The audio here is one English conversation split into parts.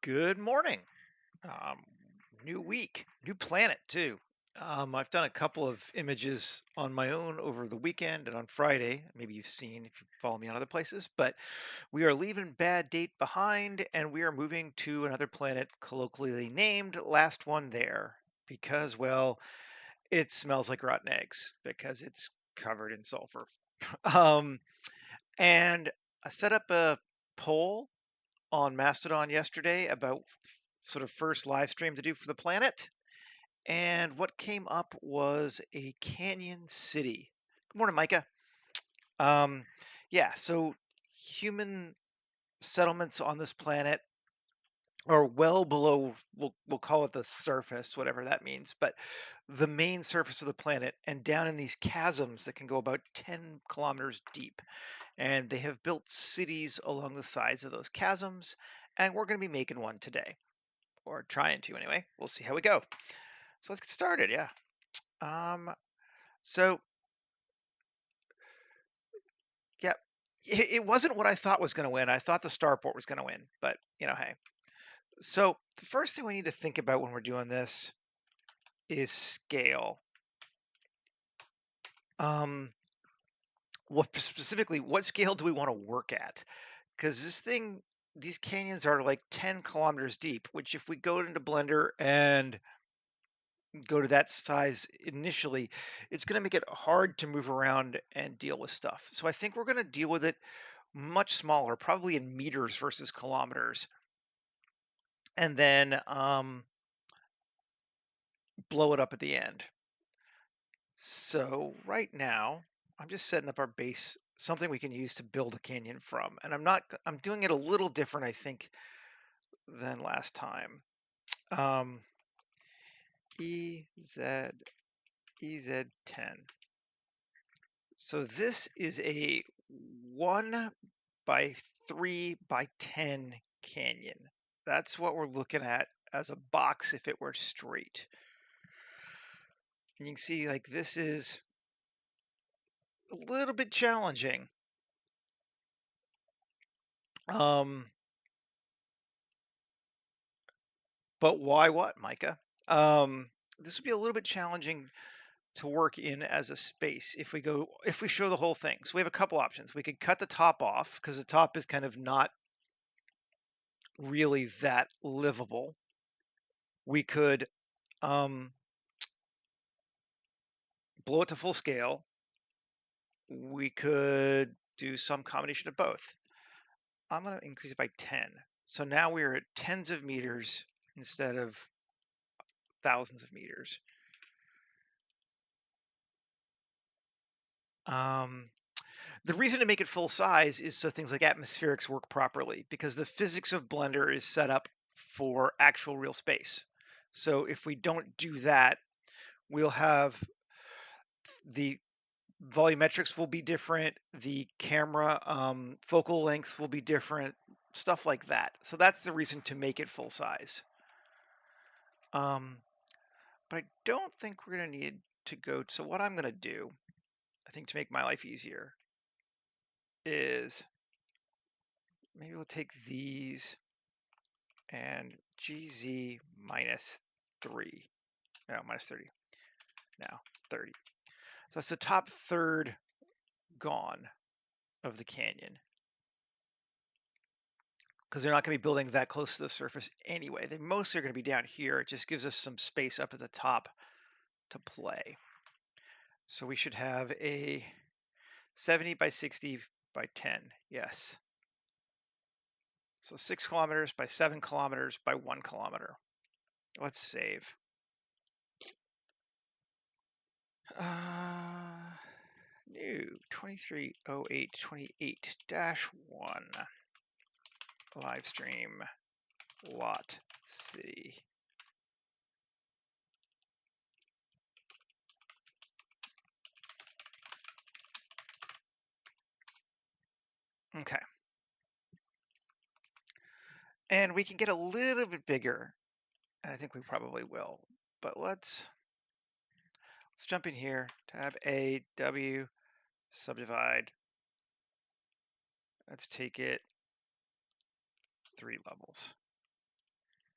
Good morning. Um, New week, new planet too. I've done a couple of images on my own over the weekend and on Friday. Maybe you've seen if you follow me on other places, but we are leaving bad date behind and we are moving to another planet colloquially named Last One There because, well, it smells like rotten eggs because it's covered in sulfur. Um, and I set up a poll on Mastodon yesterday about sort of first live stream to do for the planet. And what came up was a canyon city. Good morning, Micah. Um, yeah, so human settlements on this planet are well below, we'll call it the surface, whatever that means, but the main surface of the planet and down in these chasms that can go about 10 kilometers deep. And they have built cities along the sides of those chasms, and we're going to be making one today, or trying to anyway. We'll see how we go. So let's get started. Yeah. Um, so yeah, it wasn't what I thought was going to win. I thought the starport was going to win, but hey. So the first thing we need to think about when we're doing this is scale. Um, what scale do we want to work at? Because these canyons are like 10 kilometers deep, which if we go into Blender and go to that size initially, it's going to make it hard to move around and deal with stuff. So I think we're going to deal with it much smaller, probably in meters versus kilometers, and then blow it up at the end. So right now, I'm just setting up our base, something we can use to build a canyon from. And I'm doing it a little different, I think, than last time. Um, EZ, EZ10. So this is a 1 by 3 by 10 canyon. That's what we're looking at as a box if it were straight. And you can see like this is a little bit challenging. Um, but why what, Micah? This would be a little bit challenging to work in as a space if we show the whole thing. So we have a couple options. We could cut the top off because the top is kind of not really that livable. We could um, blow it to full scale. We could do some combination of both. I'm going to increase it by 10. So now we're at tens of meters instead of thousands of meters. Um, the reason to make it full size is so things like atmospherics work properly because the physics of Blender is set up for actual real space. So if we don't do that, we'll have the volumetrics will be different, the camera focal lengths will be different, stuff like that. So that's the reason to make it full size. But I don't think we're going to need to go. So what I'm going to do, I think to make my life easier, is maybe we'll take these and GZ minus 3. No, minus 30. Now 30. So that's the top third gone of the canyon because they're not going to be building that close to the surface anyway. They mostly are going to be down here. It just gives us some space up at the top to play. So we should have a 70 by 60 by 10. Yes. So 6 kilometers by 7 kilometers by 1 kilometer. Let's save. New 230828-1 live stream lot city. Okay. And we can get a little bit bigger. And I think we probably will. But let's jump in here. Tab A, W, subdivide. Let's take it 3 levels.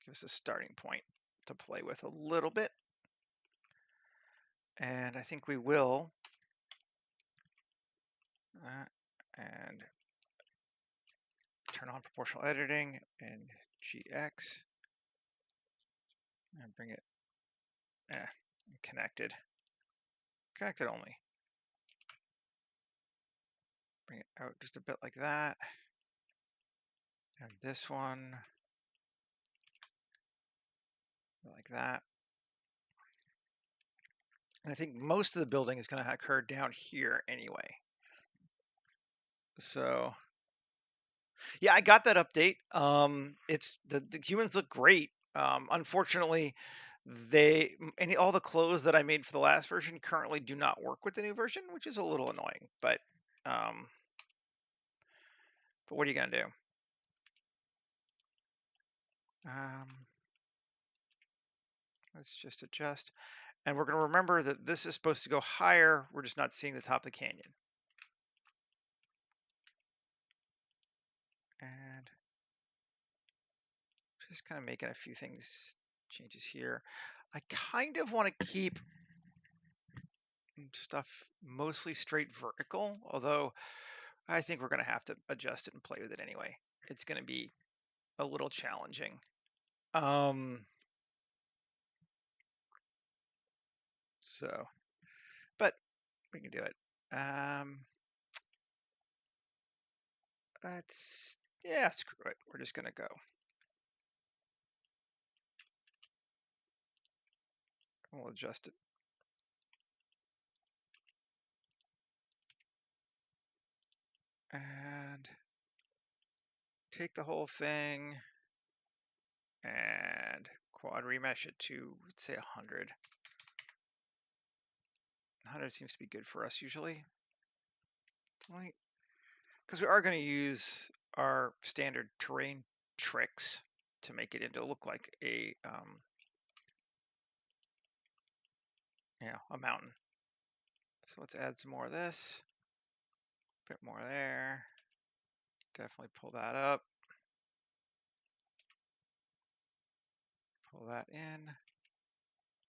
Give us a starting point to play with a little bit. And I think we will. And turn on proportional editing and GX. And bring it connected. Connected only. Bring it out just a bit like that. And this one like that. And I think most of the building is going to occur down here anyway. So yeah, I got that update. It's the humans look great. Unfortunately, all the clothes that I made for the last version currently do not work with the new version, which is a little annoying. But what are you gonna do? Let's just adjust, and we're gonna remember that this is supposed to go higher. We're just not seeing the top of the canyon. And just kind of making a few changes here. I kind of want to keep stuff mostly straight vertical, although I think we're going to have to adjust it and play with it anyway. It's going to be a little challenging. But we can do it. Yeah, screw it. We're just going to go. We'll adjust it. And take the whole thing and quad remesh it to, let's say, 100. 100 seems to be good for us usually. Because we are going to use our standard terrain tricks to make it into look like a a mountain. So let's add some more of this. A bit more there. Definitely pull that up. Pull that in.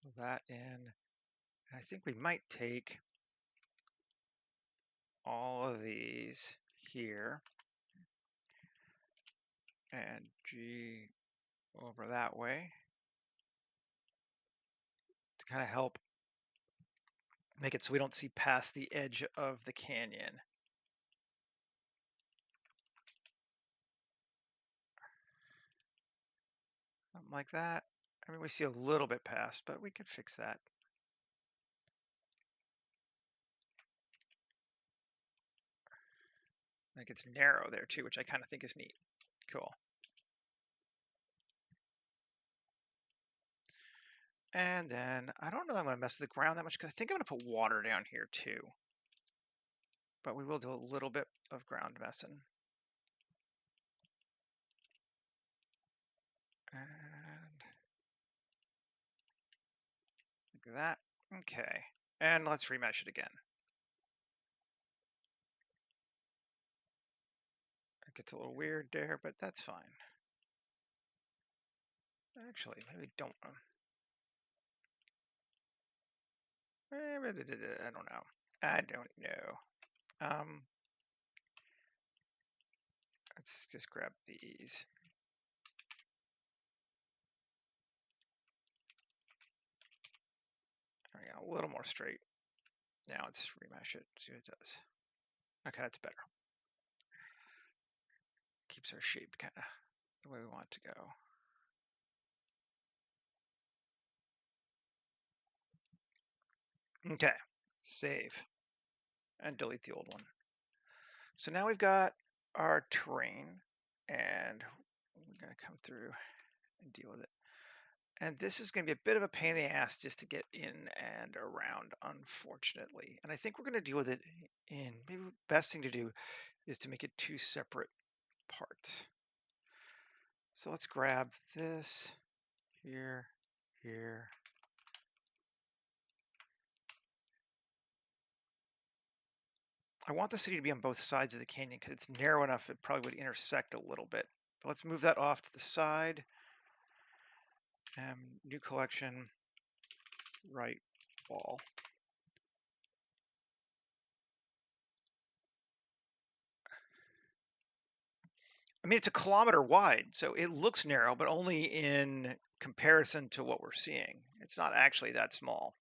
Pull that in. And I think we might take all of these here and G over that way to kind of help make it so we don't see past the edge of the canyon. Something like that. I mean, we see a little bit past, but we could fix that. Like it's narrow there too, which I kind of think is neat. Cool. And then I don't know that I'm going to mess with the ground that much because I think I'm going to put water down here too. But we will do a little bit of ground messing. And like that. Okay. And let's remesh it again. It gets a little weird there, but that's fine. Actually, maybe don't. I don't know. I don't know. Let's just grab these. There we go, a little more straight. Now let's remesh it, see what it does. Okay, that's better. Keeps our shape kind of the way we want it to go. Okay, save and delete the old one. So now we've got our terrain and we're going to come through and deal with it. And this is going to be a bit of a pain in the ass just to get in and around, unfortunately. And I think we're going to deal with it in, maybe the best thing to do is to make it two separate parts. So let's grab this here, here. I want the city to be on both sides of the canyon because it's narrow enough it probably would intersect a little bit. But let's move that off to the side. New collection, right wall. I mean, it's a kilometer wide, so it looks narrow, but only in comparison to what we're seeing. It's not actually that small.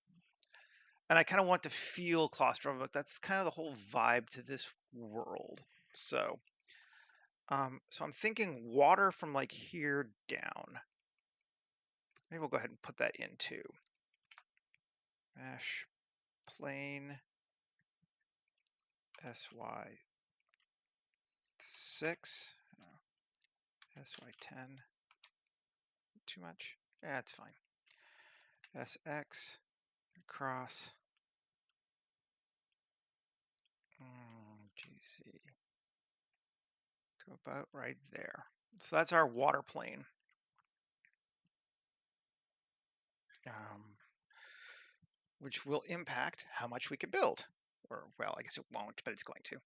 And I kind of want to feel claustrophobic. That's kind of the whole vibe to this world. So I'm thinking water from like here down. Maybe we'll go ahead and put that in too. Mesh plane SY6, SY10. Too much? Yeah, it's fine. SX across GC to about right there. So that's our water plane. Which will impact how much we can build. Or, well, I guess it won't, but it's going to.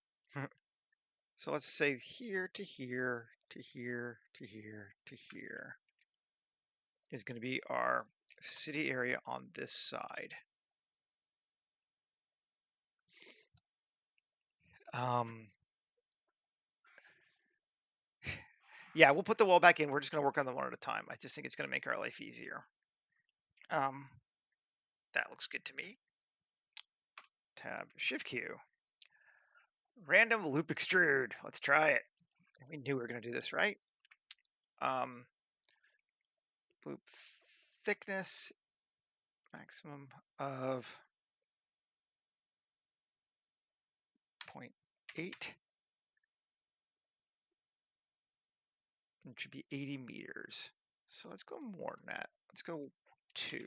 So let's say here to here to here to here to here is going to be our city area on this side. Yeah, we'll put the wall back in. We're just going to work on them one at a time. I just think it's going to make our life easier. That looks good to me. Tab, Shift Q. Random loop extrude. Let's try it. We knew we were going to do this, right? Loop thickness, maximum of 0.8. It should be 80 meters. So let's go more than that. Let's go 2.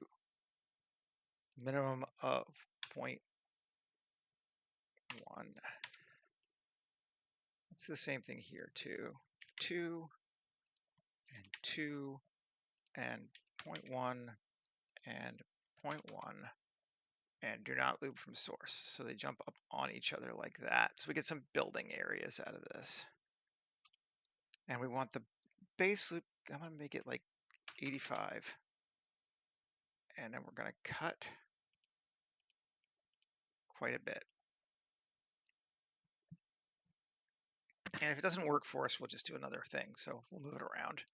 Minimum of 0.1. It's the same thing here too. 2 and 2 and 0.1 and 0.1. And do not loop from source. So they jump up on each other like that. So we get some building areas out of this. And we want the base loop, I'm going to make it like 85. And then we're going to cut quite a bit. And if it doesn't work for us, we'll just do another thing. So we'll move it around.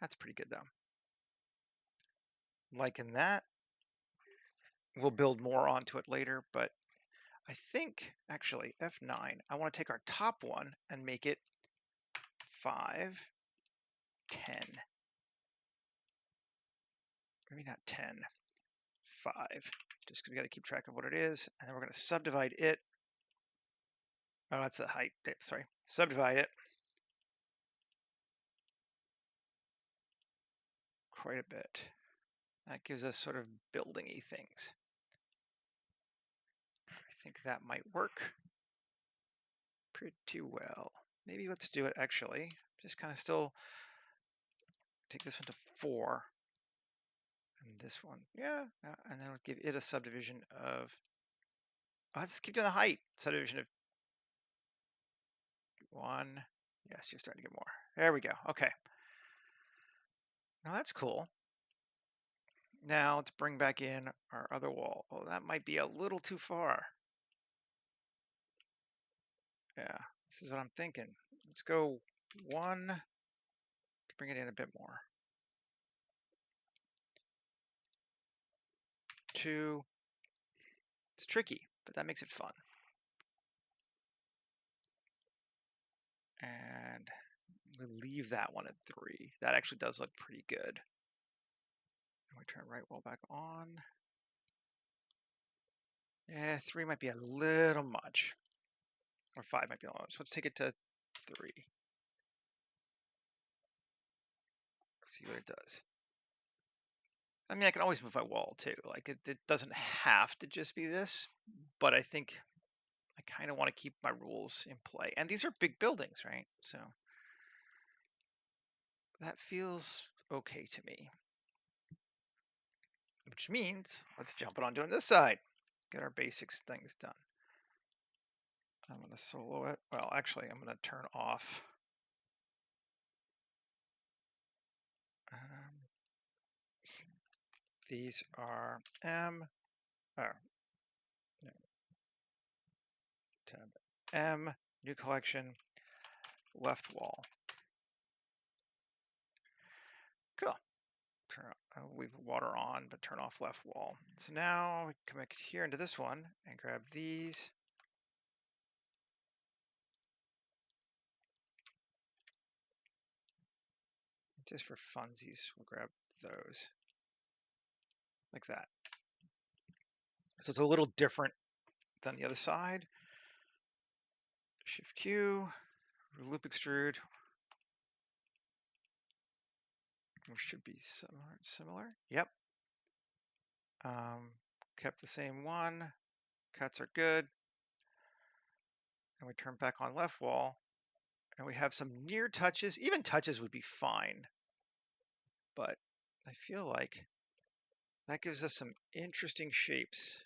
That's pretty good though. Liking that. We'll build more onto it later, but I think actually F9, I want to take our top one and make it 5, 10. Maybe not 10, 5. Just because we got to keep track of what it is. And then we're going to subdivide it. Oh, that's the height. Sorry. Subdivide it quite a bit. That gives us sort of building-y things. I think that might work pretty well. Maybe let's do it actually. Just kind of still take this one to 4. And this one, yeah. And then we'll give it a subdivision of, oh, let's keep doing the height. Subdivision of 1. Yes, you're starting to get more. There we go. Okay. Now that's cool. Now let's bring back in our other wall. Oh, that might be a little too far. Yeah, this is what I'm thinking. Let's go 1 to bring it in a bit more. 2. It's tricky, but that makes it fun. And we leave that one at 3. That actually does look pretty good. And we turn right wall back on. Yeah, 3 might be a little much. Or 5 might be a little much. So let's take it to 3. See what it does. I mean, I can always move my wall too. Like it doesn't have to just be this, but I think I kind of want to keep my rules in play. And these are big buildings, right? So that feels okay to me. Which means let's jump it on doing this side. Get our basics things done. I'm going to solo it. Well, actually, I'm going to turn off Um, these are M, oh, no, tab M, new collection, left wall. Cool. I'll leave water on, but turn off left wall. So now we come back here into this one and grab these. Just for funsies, we'll grab those like that. So it's a little different than the other side. Shift Q, loop extrude. Should be similar. Yep. Kept the same one. Cuts are good. And we turn back on left wall. And we have some near touches. Even touches would be fine. But I feel like that gives us some interesting shapes.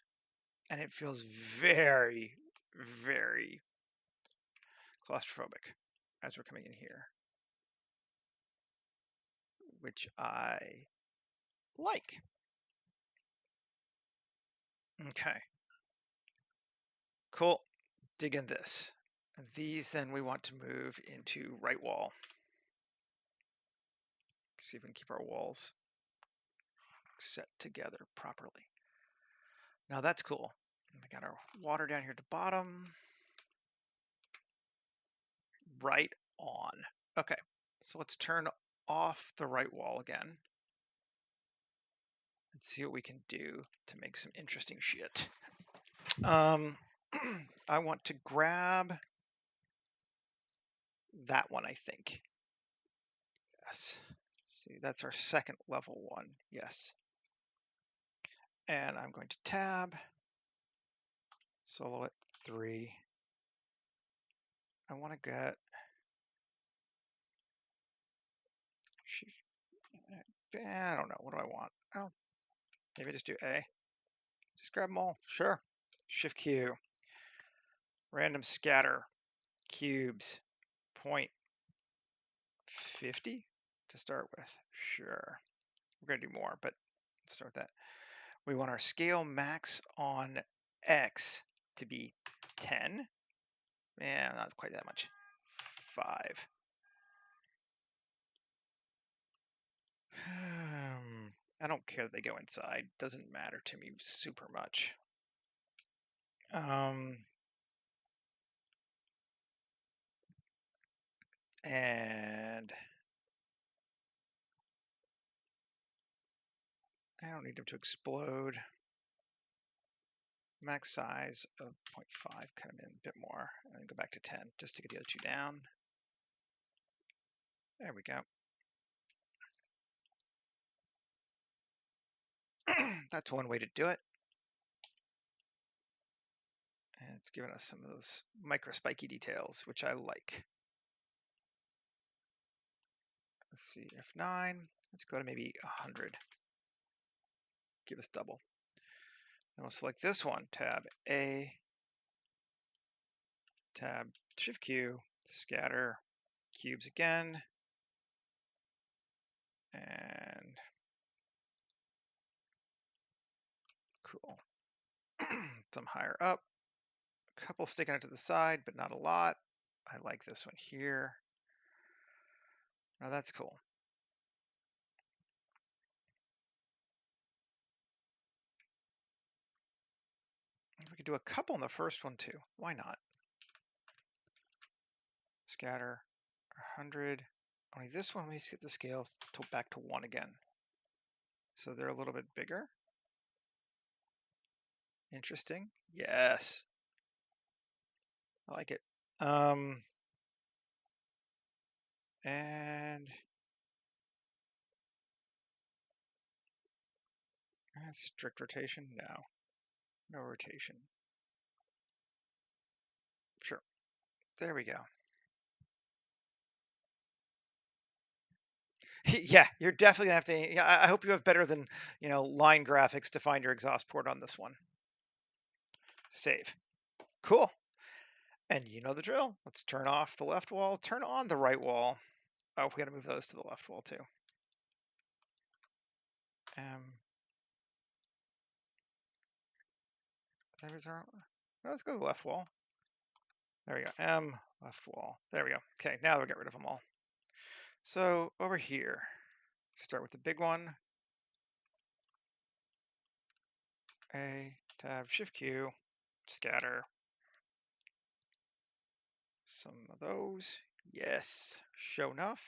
And it feels very, very claustrophobic as we're coming in here, which I like. Okay. Cool. Dig in this. These then we want to move into right wall. See if we can keep our walls set together properly. Now that's cool. We got our water down here at the bottom. Right on. Okay, so let's turn off the right wall again and see what we can do to make some interesting shit. I want to grab that one, I think. Yes. See, that's our second level one. Yes. And I'm going to tab, solo it 3. I want to get shift. I don't know. What do I want? Oh, maybe just do A. Just grab them all. Sure. Shift Q. Random scatter. Cubes. Point 50 to start with. Sure. We're going to do more, but let's start with that. We want our scale max on X to be 10. Yeah, not quite that much. 5. I don't care that they go inside. Doesn't matter to me super much. And I don't need them to explode. Max size of 0.5, cut them in a bit more, and then go back to 10 just to get the other two down. There we go. That's one way to do it. And it's giving us some of those micro spiky details, which I like. Let's see, F9. Let's go to maybe 100. Give us double. Then we'll select this one, tab A, tab Shift Q, scatter, cubes again, and cool. Some higher up, a couple sticking out to the side, but not a lot. I like this one here. Now that's cool. We could do a couple in the first one too. Why not? Scatter 100. Only this one we get the scale back to 1 again. So they're a little bit bigger. Interesting. Yes. I like it. And strict rotation? No. No rotation. Sure. There we go. Yeah, you're definitely gonna have to. Yeah, I hope you have better than line graphics to find your exhaust port on this one. Save. Cool. And you know the drill. Let's turn off the left wall, turn on the right wall. Oh, we got to move those to the left wall too. M. Let's go to the left wall. There we go. M, left wall. There we go. Okay, now we'll get rid of them all. So over here, start with the big one. A, tab, shift Q, scatter. Some of those. Yes, show enough.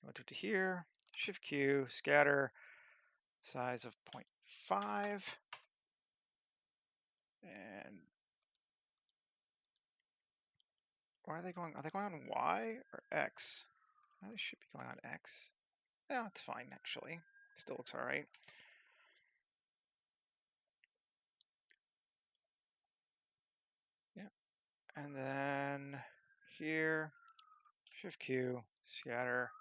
Go to here, shift Q, scatter, size of 0.5. And where are they going? Are they going on Y or X? They should be going on X. Yeah, it's fine actually. Still looks all right. Yeah. And then here, shift Q, scatter.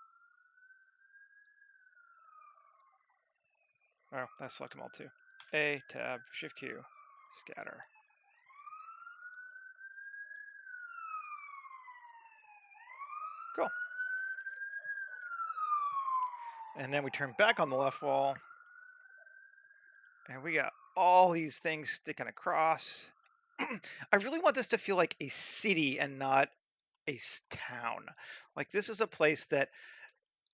Oh, I select them all too. A, tab, shift Q, scatter. Cool. And then we turn back on the left wall. And we got all these things sticking across. I really want this to feel like a city and not a town. Like this is a place that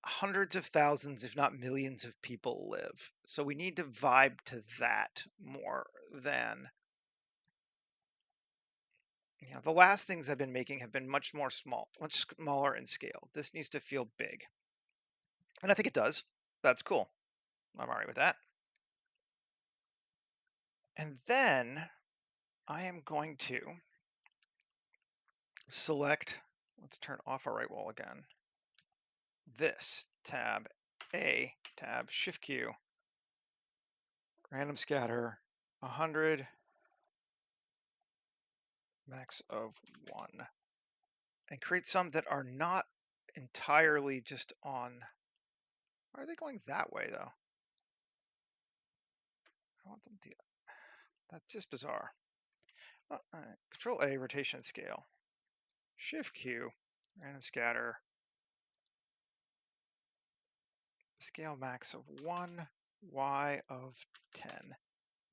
hundreds of thousands, if not millions of people live. So we need to vibe to that more than, the last things I've been making have been much smaller in scale. This needs to feel big. And I think it does. That's cool. I'm all right with that. And then I am going to select, let's turn off our right wall again. This tab A, tab shift Q, random scatter 100, max of 1, and create some that are not entirely just on. Why are they going that way though? I want them to. That's just bizarre. Control A, rotation scale, shift Q, random scatter, scale max of 1, Y of 10.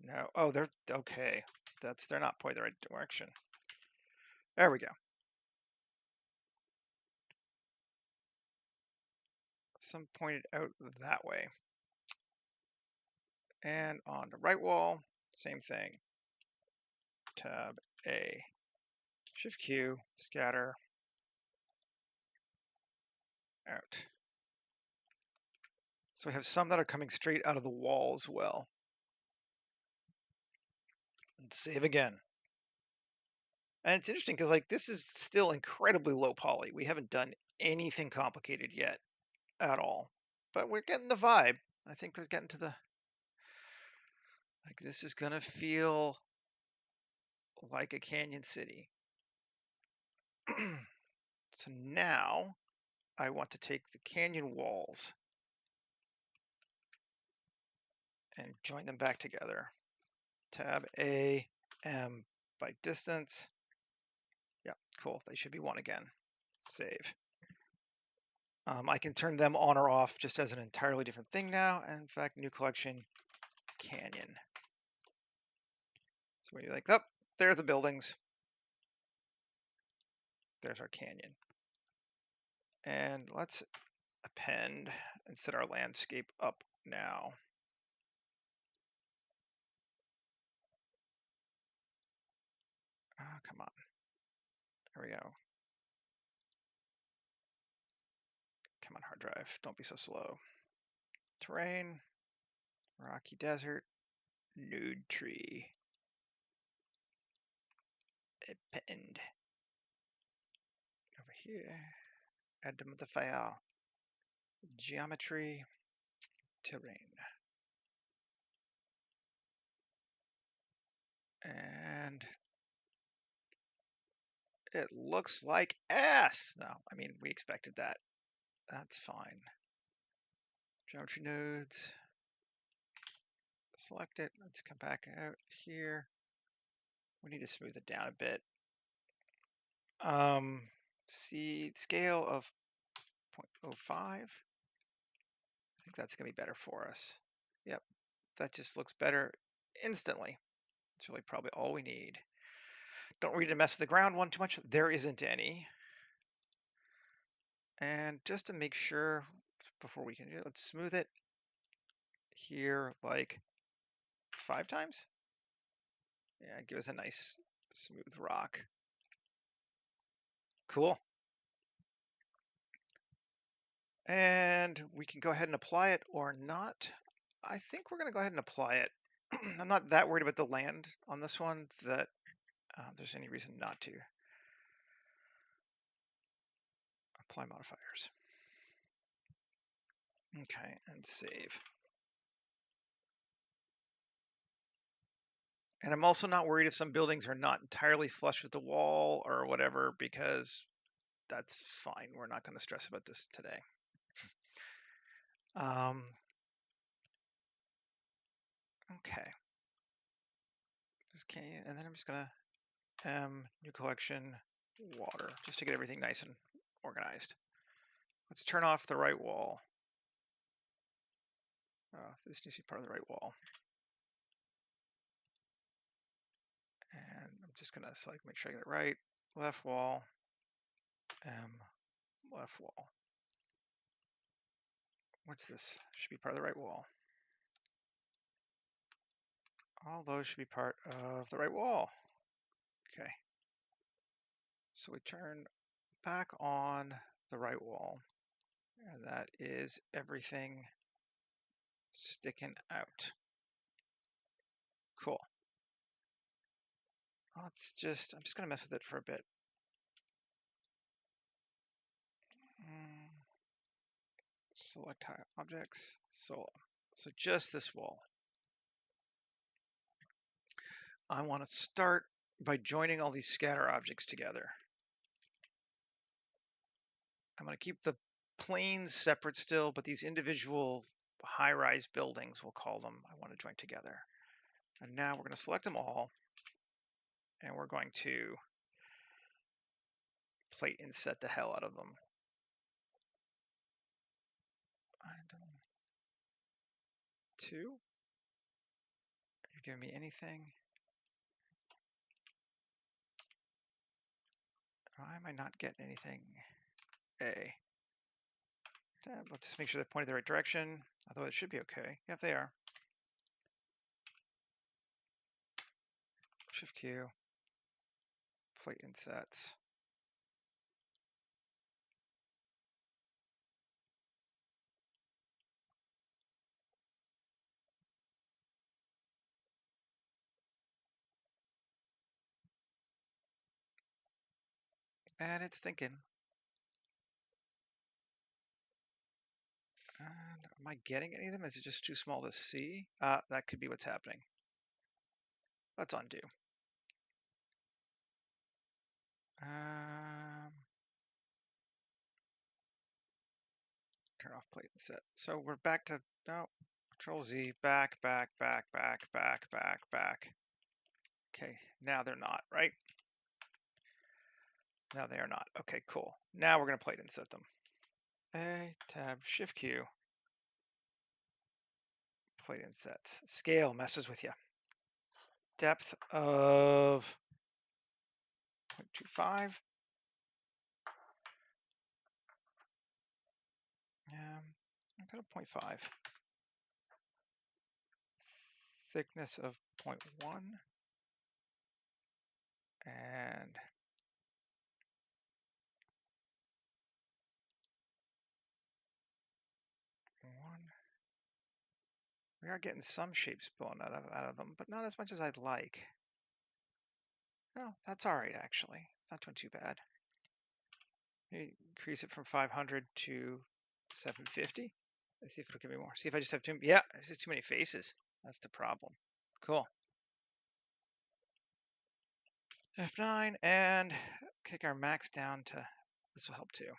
No, oh, they're okay. They're not pointing the right direction. There we go. Some pointed out that way. And on the right wall, same thing. Tab A, shift Q, scatter, out. So we have some that are coming straight out of the wall as well. And save again. And it's interesting because like this is still incredibly low poly. We haven't done anything complicated yet at all. But we're getting the vibe. I think we're getting to the, like this is gonna feel like a canyon city. So now I want to take the canyon walls and join them back together. Tab A, M by distance. Yeah, cool. They should be 1 again. Save. I can turn them on or off just as an entirely different thing now. And in fact, new collection, canyon. So when you're like, oh, there's the buildings. There's our canyon. And let's append and set our landscape up now. Oh, come on. There we go. Come on, hard drive. Don't be so slow. Terrain, rocky desert, nude tree. Append. Over here, add them to the file. Geometry, terrain. And it looks like ass. No, I mean, we expected that. That's fine. Geometry nodes. Select it. Let's come back out here. We need to smooth it down a bit. See, scale of 0.05. I think that's going to be better for us. Yep, that just looks better instantly. It's really probably all we need. Don't need to mess with the ground one too much. There isn't any. And just to make sure, before we can do it, let's smooth it here like 5 times. Yeah, give us a nice smooth rock. Cool. And we can go ahead and apply it or not. I think we're going to go ahead and apply it. I'm not that worried about the land on this one that there's any reason not to. Apply modifiers. Okay, and save. And I'm also not worried if some buildings are not entirely flush with the wall or whatever, because that's fine. We're not going to stress about this today. Okay. Just can, and then I'm just gonna new collection water just to get everything nice and organized. Let's turn off the right wall. This needs to be part of the right wall. And I'm just gonna select, make sure I get it right. Left wall, left wall. What's this? Should be part of the right wall. All those should be part of the right wall. Okay. So we turn back on the right wall, and that is everything sticking out. Cool. I'm just gonna mess with it for a bit. Select objects, so just this wall. I want to start by joining all these scatter objects together. I'm going to keep the planes separate still, but these individual high-rise buildings, we'll call them, I want to join together. And now we're going to select them all, and we're going to plate inset the hell out of them. Item 2. Are you giving me anything? Why am I not getting anything? A. Let's just make sure they're pointed the right direction, although it should be okay. Yep, they are. Shift Q, plate insets. And it's thinking. And am I getting any of them? Is it just too small to see? That could be what's happening. Let's undo. Turn off plate and set. So we're back to, no, Control Z, back, back, back, back, back, back, back. Okay, now they're not, right? No, they are not. Okay, cool. Now we're going to plate and set them. A, tab, shift Q. Plate and sets. Scale messes with you. Depth of 0.25. I got a 0.5. Thickness of 0.1. And one. We are getting some shapes blown out of them, but not as much as I'd like. No, that's all right, actually. It's not doing too bad. Maybe increase it from 500 to 750. Let's see if it'll give me more. See if I just have too, yeah, there's just too many faces. That's the problem. Cool. F9 and kick our max down to, this will help too.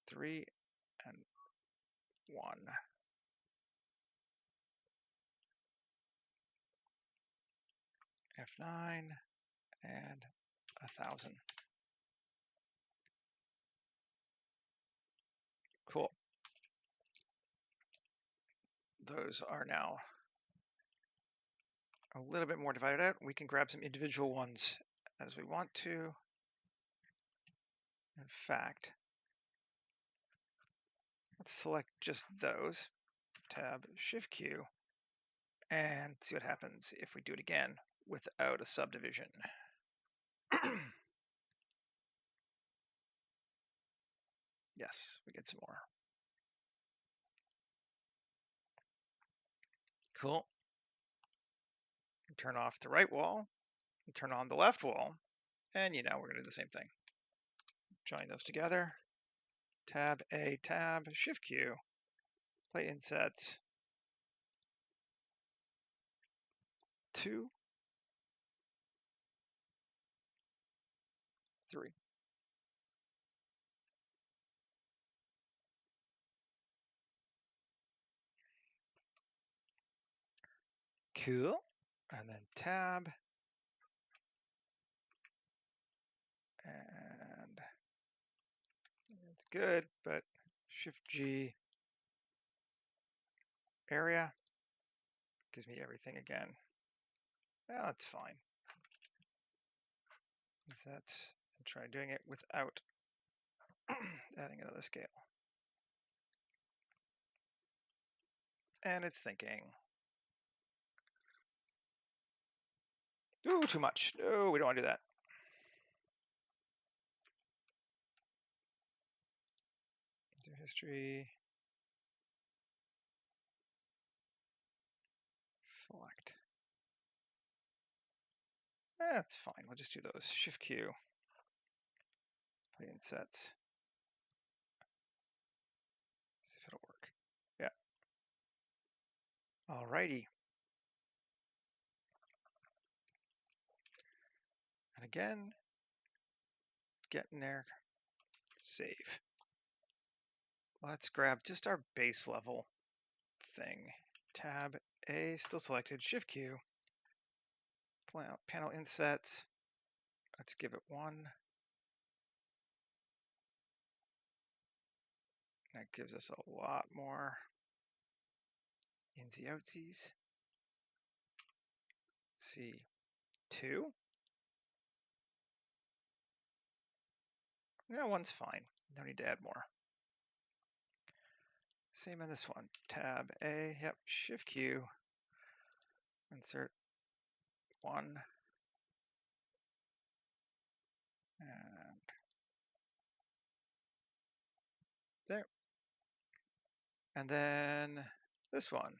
3 and 1. F9 and 1,000. Cool. those are now a little bit more divided out. We can grab some individual ones as we want to. In fact, let's select just those, Tab, Shift Q, and see what happens if we do it again without a subdivision. Yes, we get some more. Cool. Turn off the right wall, turn on the left wall, and we're going to do the same thing. Join those together. Tab A, Tab, Shift Q, play insets 2, 3. Cool. And then Tab, and it's good, but Shift G, area, gives me everything again. Well, that's fine. Insets, and try doing it without adding another scale. And it's thinking. Ooh, too much. No, we don't want to do that. Do history. Select. That's fine. We'll just do those. Shift Q. Play insets. See if it'll work. Yeah. Alrighty. And again, getting there. Save. Let's grab just our base level thing. Tab A, still selected. Shift Q. Panel insets. Let's give it 1. That gives us a lot more insy outsies. Let's see. 2. Yeah, 1's fine. No need to add more. Same on this one. Tab A, yep, Shift Q. Insert 1. And there. And then this one.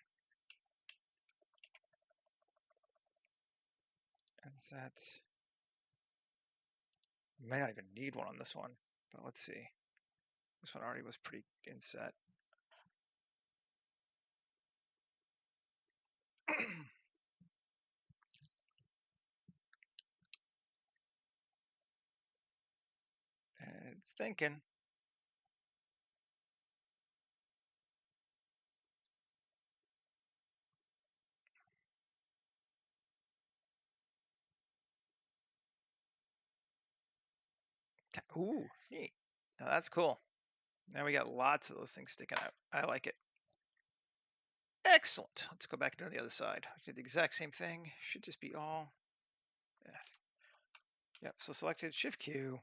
Insets. May not even need one on this one, but let's see. This one already was pretty inset. And it's thinking. Ooh, neat. Now that's cool. Now we got lots of those things sticking out. I like it. Excellent. Let's go back to the other side. I did the exact same thing. Should just be all. Yeah. Yep. So selected Shift Q.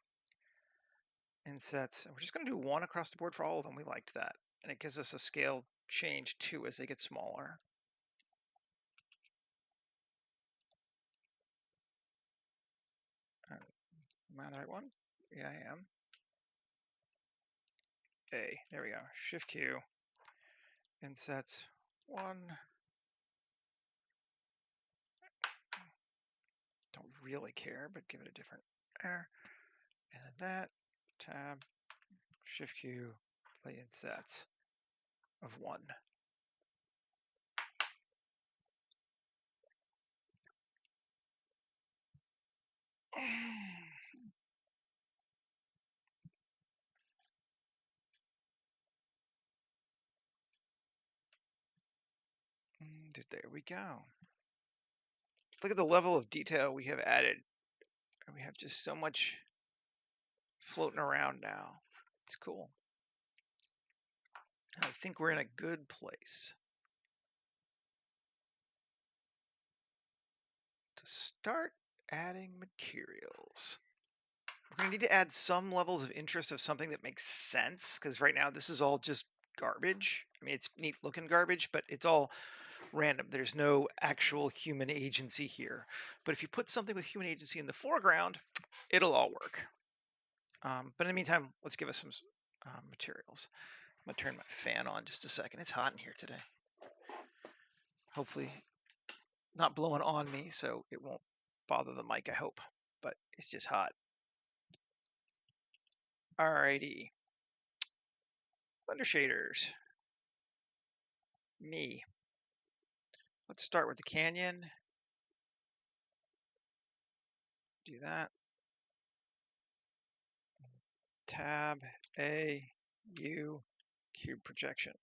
Insets. We're just going to do 1 across the board for all of them. We liked that. And it gives us a scale change too as they get smaller. Am I on the right one? Yeah, I am. A. There we go. Shift Q. Insets 1. Don't really care, but give it a different air. And then that. Tab. Shift Q. Play insets of 1. And there we go. Look at the level of detail we have added. And we have just so much floating around now. It's cool. And I think we're in a good place. start adding materials. We're going to need to add some levels of interest of something that makes sense, because right now this is all just garbage. I mean, it's neat looking garbage, but it's all random. There's no actual human agency here. But if you put something with human agency in the foreground, it'll all work. But in the meantime, let's give us some materials. I'm gonna turn my fan on just a second. It's hot in here today. Hopefully not blowing on me, so it won't bother the mic, I hope. But it's just hot. Alrighty. Blender shaders. Me. Let's start with the canyon. Do that. Tab A U cube projection.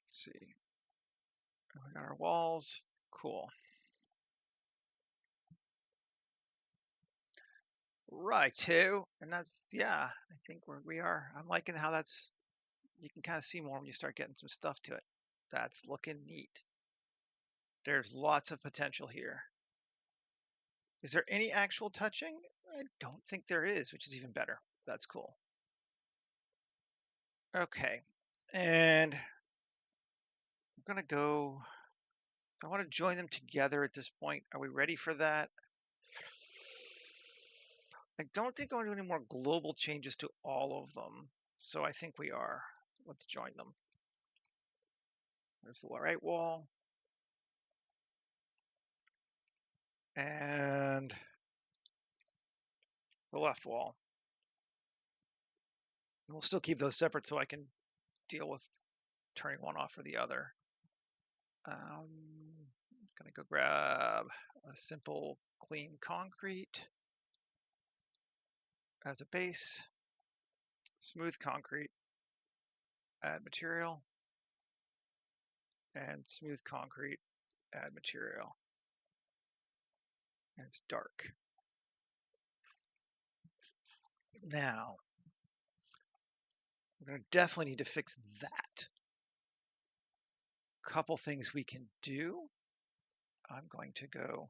Let's see. We got our walls. Cool. Right, too. And that's, yeah, I think we are. I'm liking how that's, you can kind of see more when you start getting some stuff to it. That's looking neat. There's lots of potential here. Is there any actual touching? I don't think there is, which is even better. That's cool. Okay. And I'm going to go, I want to join them together at this point. Are we ready for that? I don't think I want to do any more global changes to all of them. So I think we are. Let's join them. There's the right wall. And the left wall. And we'll still keep those separate so I can deal with turning one off or the other. I'm gonna go grab a simple clean concrete as a base, smooth concrete, add material, and smooth concrete, add material. And it's dark. Now, we're gonna definitely need to fix that. Couple things we can do. I'm going to go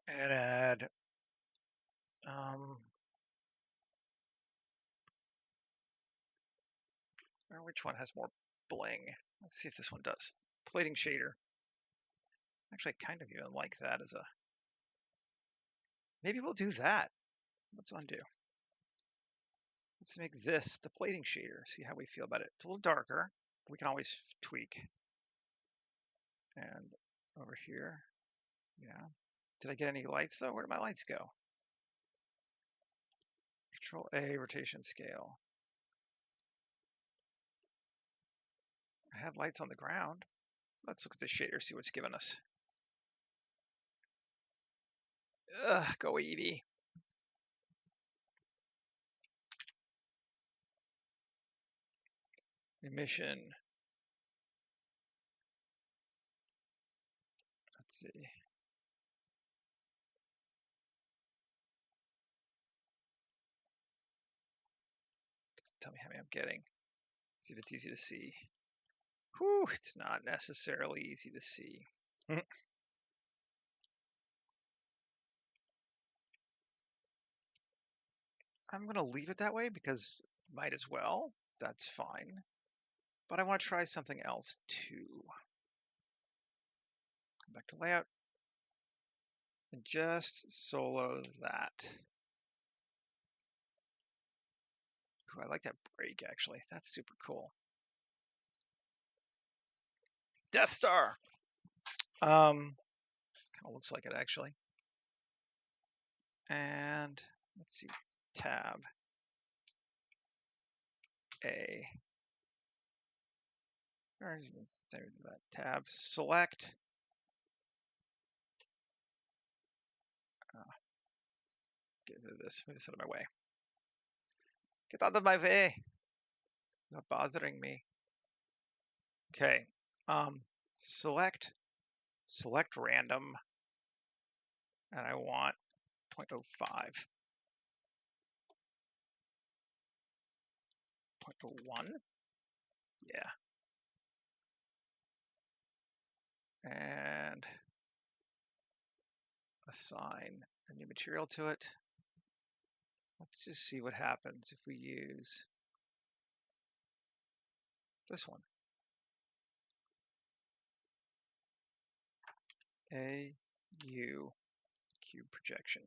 and add which one has more bling? Let's see if this one does. Plating shader. Actually, I kind of even like that as a, maybe we'll do that. Let's undo. Let's make this the plating shader, see how we feel about it. It's a little darker. We can always tweak. And over here, yeah. Did I get any lights though? Where did my lights go? Control A, rotation scale. I had lights on the ground. Let's look at the shader, see what's given us. Ugh, go Eevee. Emission. Let's see. Doesn't tell me how many I'm getting. See if it's easy to see. Whew, it's not necessarily easy to see. I'm going to leave it that way because might as well. That's fine. But I want to try something else too. Come back to layout and just solo that. Ooh, I like that break actually. That's super cool. Death Star. Kind of looks like it actually. And let's see, tab A. Or that tab select. Get rid of this. Move this out of my way. Get out of my way. You're bothering me. Okay. Select random, and I want 0.05. 0.01. Yeah. and assign a new material to it. Let's just see what happens if we use this one. AU cube projection.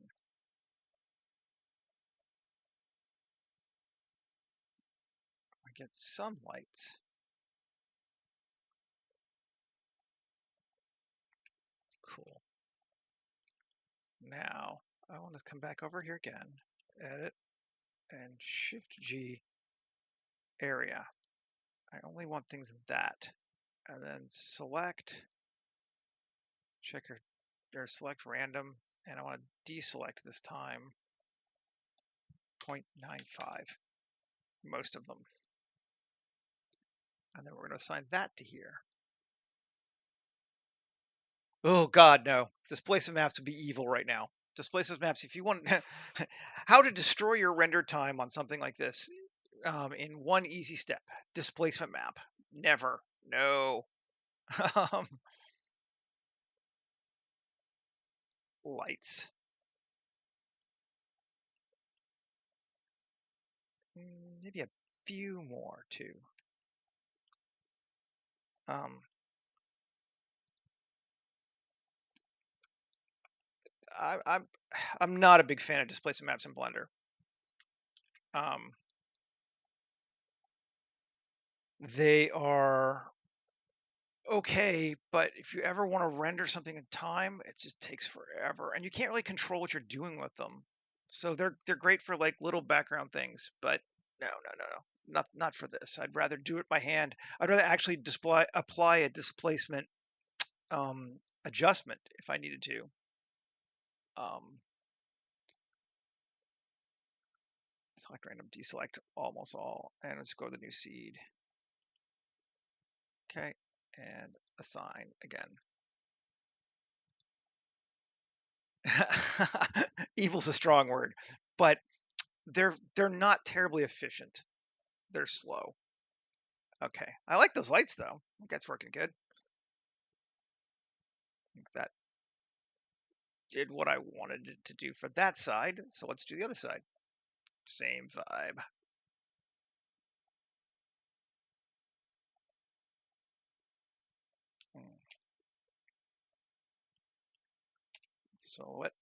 I get some lights. Cool. Now I want to come back over here again, edit, and Shift G area. I only want things in that. And then select, check or select random, and I want to deselect this time 0.95, most of them. And then we're going to assign that to here. Oh God, no. Displacement maps would be evil right now. Displacement maps, if you want how to destroy your render time on something like this in one easy step. Displacement map. Never. No. Lights. Maybe a few more too. Um, I'm I'm not a big fan of displacement maps in Blender. They are okay, but if you ever want to render something in time, it just takes forever, and you can't really control what you're doing with them. So they're great for like little background things, but no, not for this. I'd rather do it by hand. I'd rather actually apply a displacement adjustment if I needed to. Um, Select random, deselect almost all, and let's go to the new seed. Okay, and assign again. Evil's a strong word, but they're not terribly efficient. They're slow. Okay, I like those lights though. I think that's working good. I think that did what I wanted it to do for that side. So let's do the other side. Same vibe. Solo it.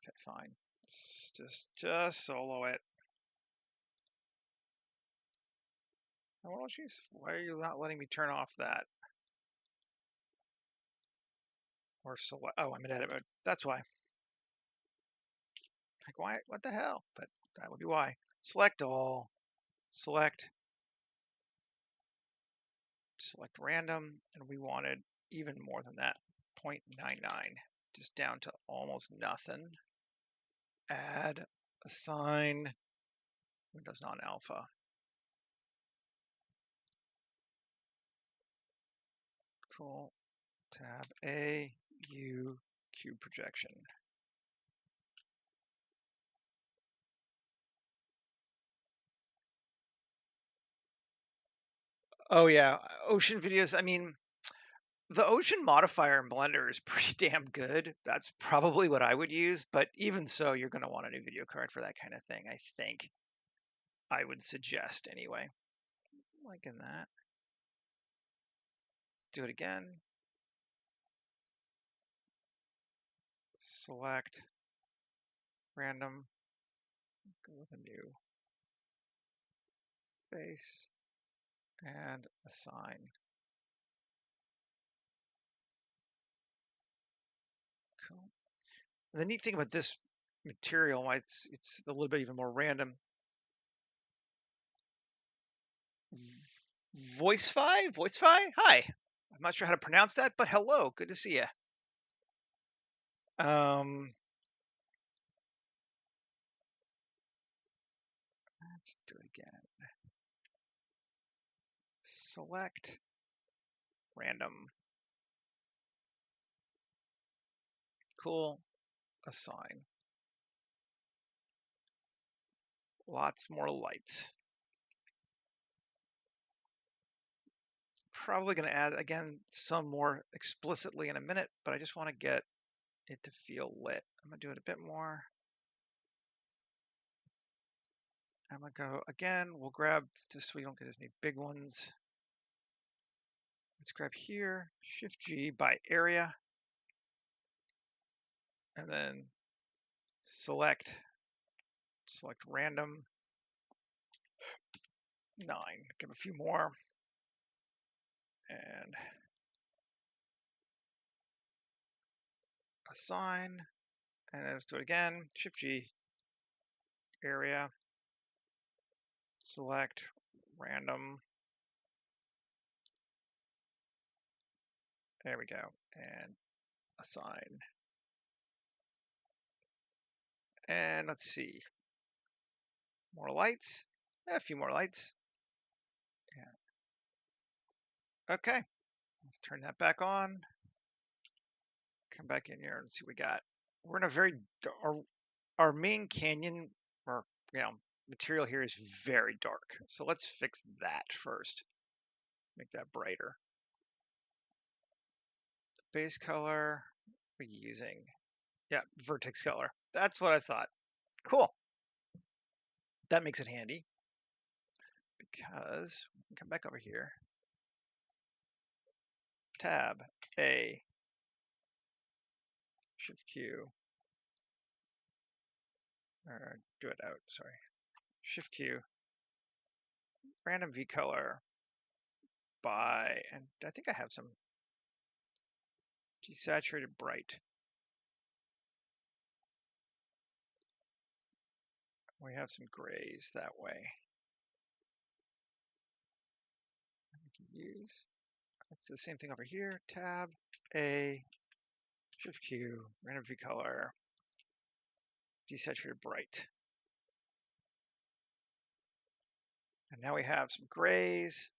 Okay, fine. Just solo it. Oh, well, jeez, why are you not letting me turn off that? Or select? Oh, I'm in edit mode. That's why. Like, why? What the hell? But that would be why. Select all. Select random, and we wanted even more than that, 0.99, just down to almost nothing. Add, assign, Windows non-alpha. Cool. Tab A, U, cube projection. Oh yeah, ocean videos. I mean, the ocean modifier in Blender is pretty damn good. That's probably what I would use, but even so, you're going to want a new video card for that kind of thing, I think. I would suggest anyway. Liking that. Let's do it again. Select random, go with a new face and assign. Cool. And the neat thing about this material, why it's a little bit even more random. Voicefy? Hi. I'm not sure how to pronounce that, but hello, good to see you. Let's do it again. Select random. Cool. Assign. Lots more lights. probably going to add, again, some more explicitly in a minute, but I just want to get it to feel lit. I'm going to do it a bit more. I'm going to go, again, we'll grab, just so we don't get as many big ones. Let's grab here, Shift-G by area, and then select random, 9, give a few more, and assign, and let's do it again, Shift-G, area, select random, there we go, and assign. And let's see, more lights, a few more lights. Yeah. Okay, let's turn that back on. Come back in here and see what we got. We're in a very, our main canyon, or material here is very dark. So let's fix that first. Make that brighter. Base color, what are you using? Yeah, vertex color. That's what I thought. Cool. That makes it handy because we can come back over here. Tab A, Shift Q, or do it out, sorry. Shift Q, random V color by, and I think I have some desaturated bright. We have some grays that way. We can use, let's do the same thing over here. Tab A, Shift Q, random V color, desaturated bright. And now we have some grays.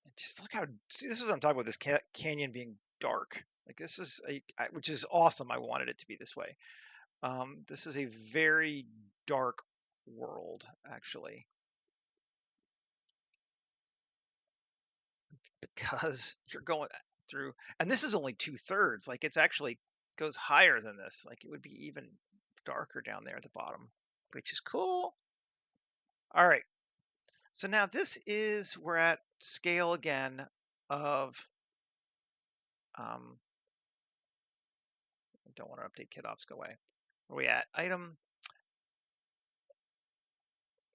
And just look how, see, this is what I'm talking about, this canyon being dark. Like this is which is awesome. I wanted it to be this way. This is a very dark world, actually, because you're going through, and this is only 2/3. Like it's actually goes higher than this. Like it would be even darker down there at the bottom, which is cool. All right. So now this is, we're at scale again of, I don't want to update kit ops, go away. Where are we at? Item.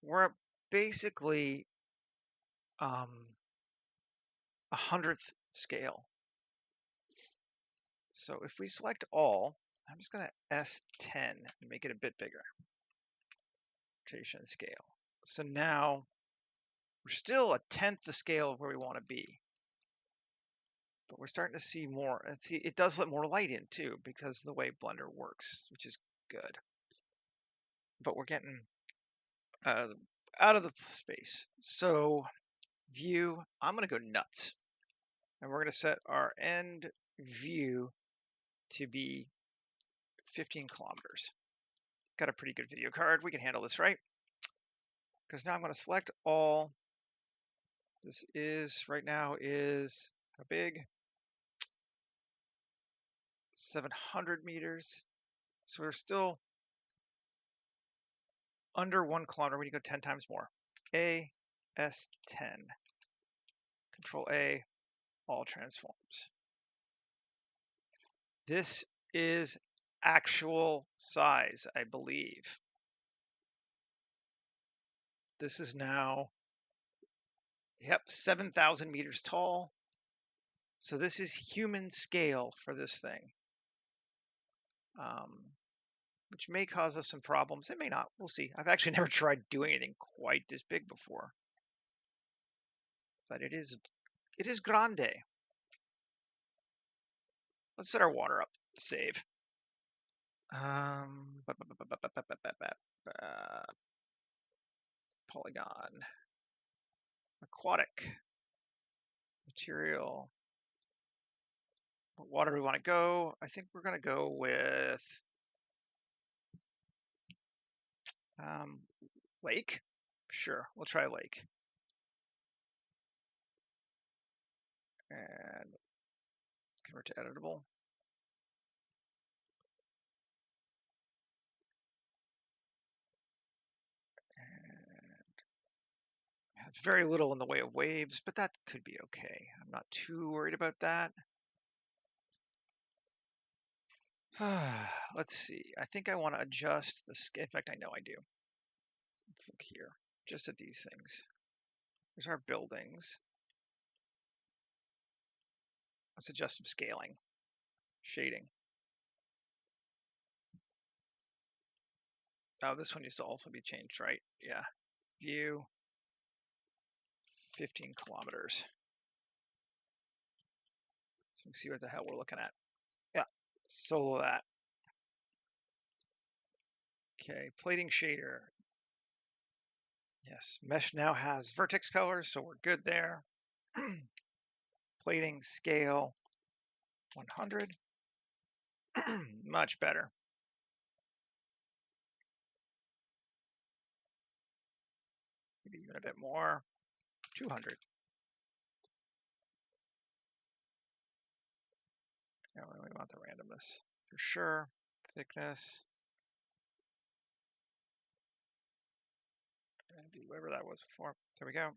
We're at basically 100th scale. So if we select all, I'm just going to S10 and make it a bit bigger. Rotation scale. So now we're still 1/10 the scale of where we want to be. But we're starting to see more. And see, it does let more light in too, because of the way Blender works, which is good. But we're getting out of the space. So view, I'm going to go nuts. And we're going to set our end view to be 15 kilometers. Got a pretty good video card. We can handle this, right? Because now I'm going to select all. This is, right now is, how big? 700 meters. So we're still under 1 kilometer. We need to go 10 times more. A, S10. Control A, all transforms. This is actual size, I believe. This is now, yep, 7,000 meters tall. So this is human scale for this thing, which may cause us some problems. It may not. We'll see. I've actually never tried doing anything quite this big before, but it is grande. Let's set our water up. Save. Polygon. Aquatic. Material. What water do we want to go? I think we're going to go with lake. Sure, we'll try lake. Convert to editable. And it's very little in the way of waves, but that could be okay. I'm not too worried about that. Let's see. I think I want to adjust the scale. In fact, I know I do. Let's look here, just at these things. Here's our buildings. Let's adjust some scaling, shading. Oh, this one needs to also be changed, right? Yeah. View, 15 kilometers. So we can see what the hell we're looking at. Yeah, solo that. Okay, plating shader. Yes, mesh now has vertex colors, so we're good there. Plating scale 100. Much better. Maybe even a bit more. 200. Now we want the randomness for sure. Thickness. And do whatever that was before. There we go.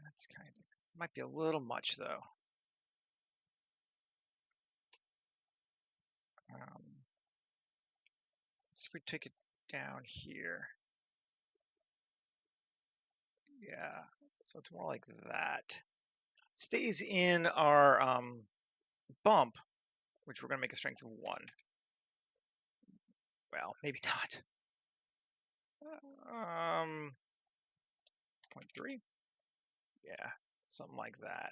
That's kind of, might be a little much though. So we take it down here. Yeah, so it's more like that. Stays in our bump, which we're going to make a strength of 1. Well, maybe not. 0.3. Yeah, something like that.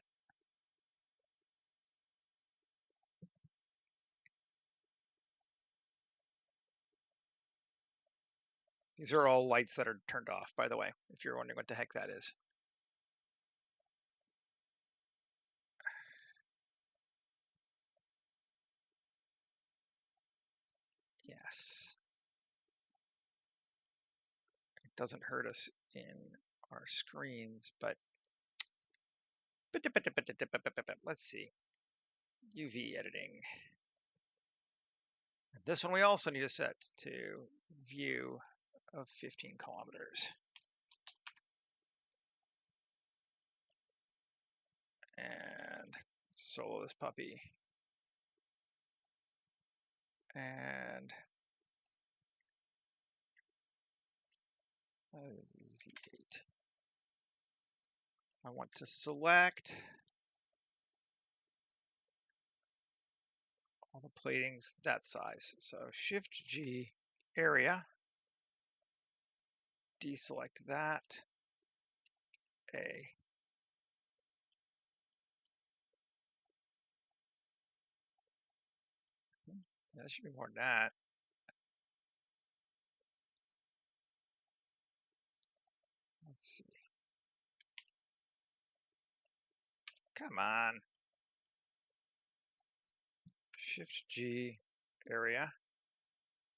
These are all lights that are turned off, by the way, if you're wondering what the heck that is. Yes. It doesn't hurt us in our screens, but let's see. UV editing. This one we also need to set to view of 15 kilometers. And solo this puppy. And Z8. I want to select all the platings that size. So Shift G, area, deselect that, A. That should be more than that. Let's see. Come on. Shift G, area,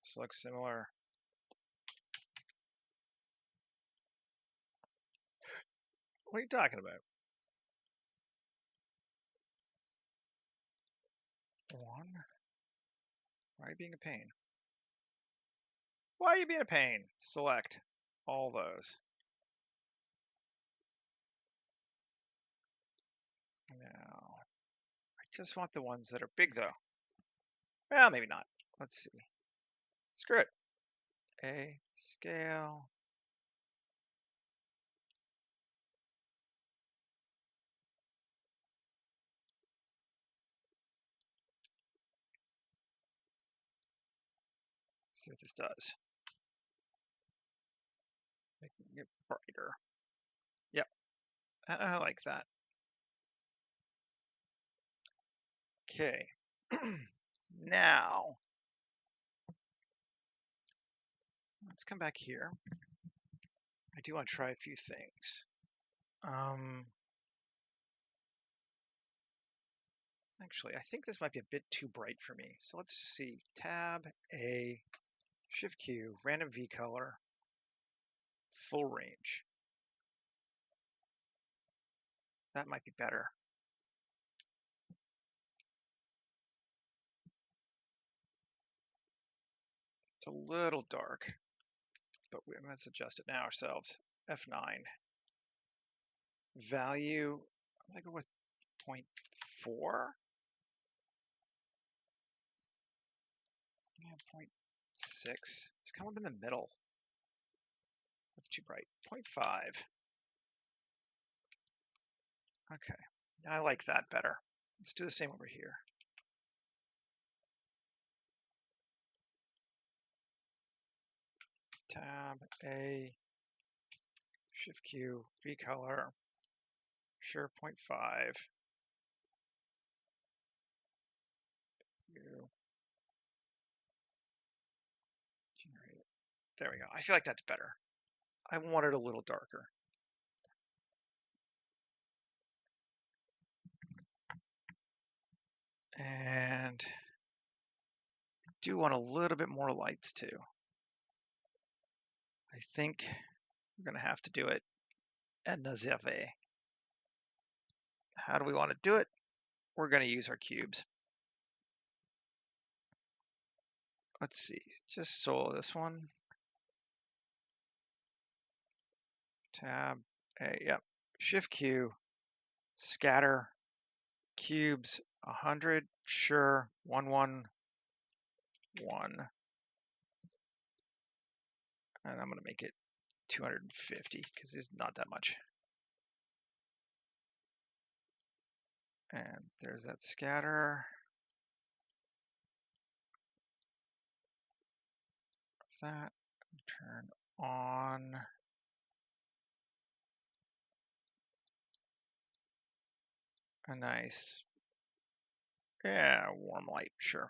select similar. What are you talking about? 1. Why are you being a pain? Why are you being a pain? Select all those. Now, I just want the ones that are big though. Well, maybe not. Let's see. Screw it. A, scale. See what this does. Making it brighter. Yep, I like that. Okay. Now, let's come back here. I do want to try a few things. Actually, I think this might be a bit too bright for me. So let's see. Tab A, Shift Q, random V color, full range. That might be better. It's a little dark, but let's adjust it now ourselves. F9. Value, I'm gonna go with 0.4. Yeah, 0.6. It's kind of in the middle. That's too bright. 0.5. Okay, I like that better. Let's do the same over here. Tab A, Shift Q, recolor, sure 0.5. Generate it. There we go. I feel like that's better. I want it a little darker. And do want a little bit more lights too. I think we're going to have to do it at Nazeve. How do we want to do it? We're going to use our cubes. Let's see, just solo this one. Tab A, yep. Shift Q, scatter, cubes, 100, sure, 111. And I'm going to make it 250 because it's not that much. And there's that scatter. That, turn on. A nice, yeah, warm light, sure.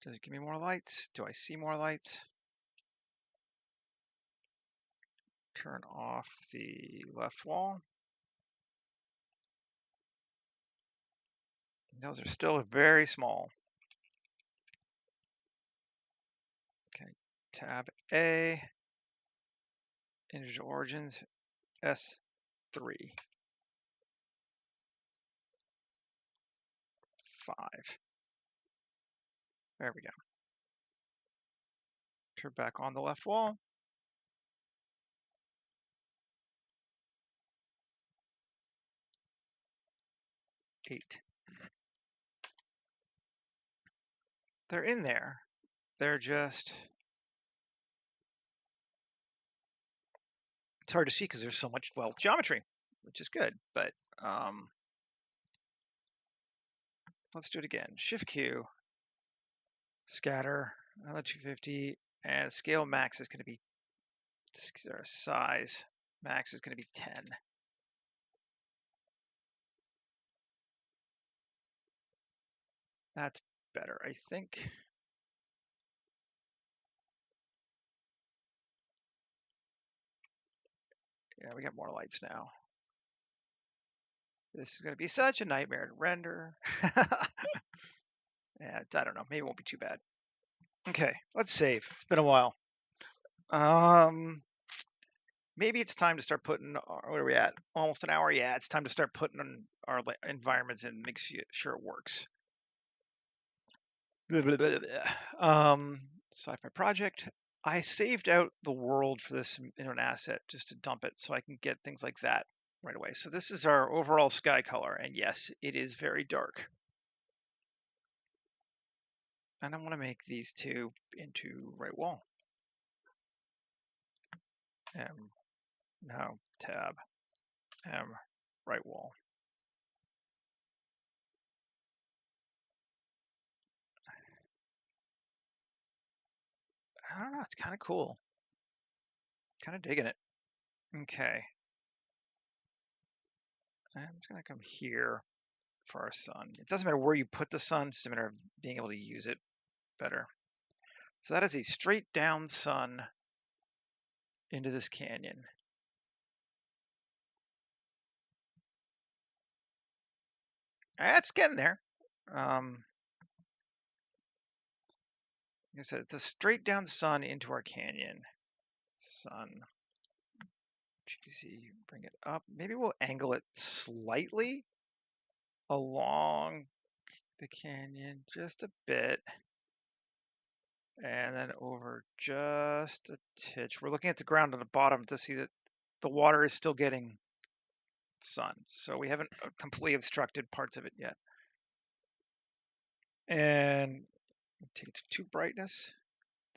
Does it give me more lights? Do I see more lights? Turn off the left wall. Those are still very small. Okay, tab A, integer origins, S3, 5. There we go. Turn back on the left wall. Eight. They're in there. They're just, it's hard to see because there's so much, well, geometry, which is good, but let's do it again. Shift Q, scatter, another 250, and scale max is going to be, or size max is going to be 10. That's better, I think. Yeah, we got more lights now. This is going to be such a nightmare to render. Yeah, I don't know. Maybe it won't be too bad. Okay, let's save. It's been a while. Maybe it's time to start putting, where are we at? Almost an hour. Yeah, it's time to start putting our environments in, make sure it works. Blah, blah, blah, blah. Sci-Fi project. I saved out the world for this in an asset just to dump it so I can get things like that right away. So this is our overall sky color, and yes, it is very dark. And I want to make these two into right wall. M, no, tab, M, right wall. I don't know, it's kind of cool. Kind of digging it. Okay. I'm just gonna come here for our sun. It doesn't matter where you put the sun, it's a matter of being able to use it better. So that is a straight down sun into this canyon. It's getting there. Like I said, it's a straight down sun into our canyon. Sun. GZ, bring it up. Maybe we'll angle it slightly along the canyon just a bit. And then over just a titch. We're looking at the ground on the bottom to see that the water is still getting sun. So we haven't completely obstructed parts of it yet. And take it to brightness.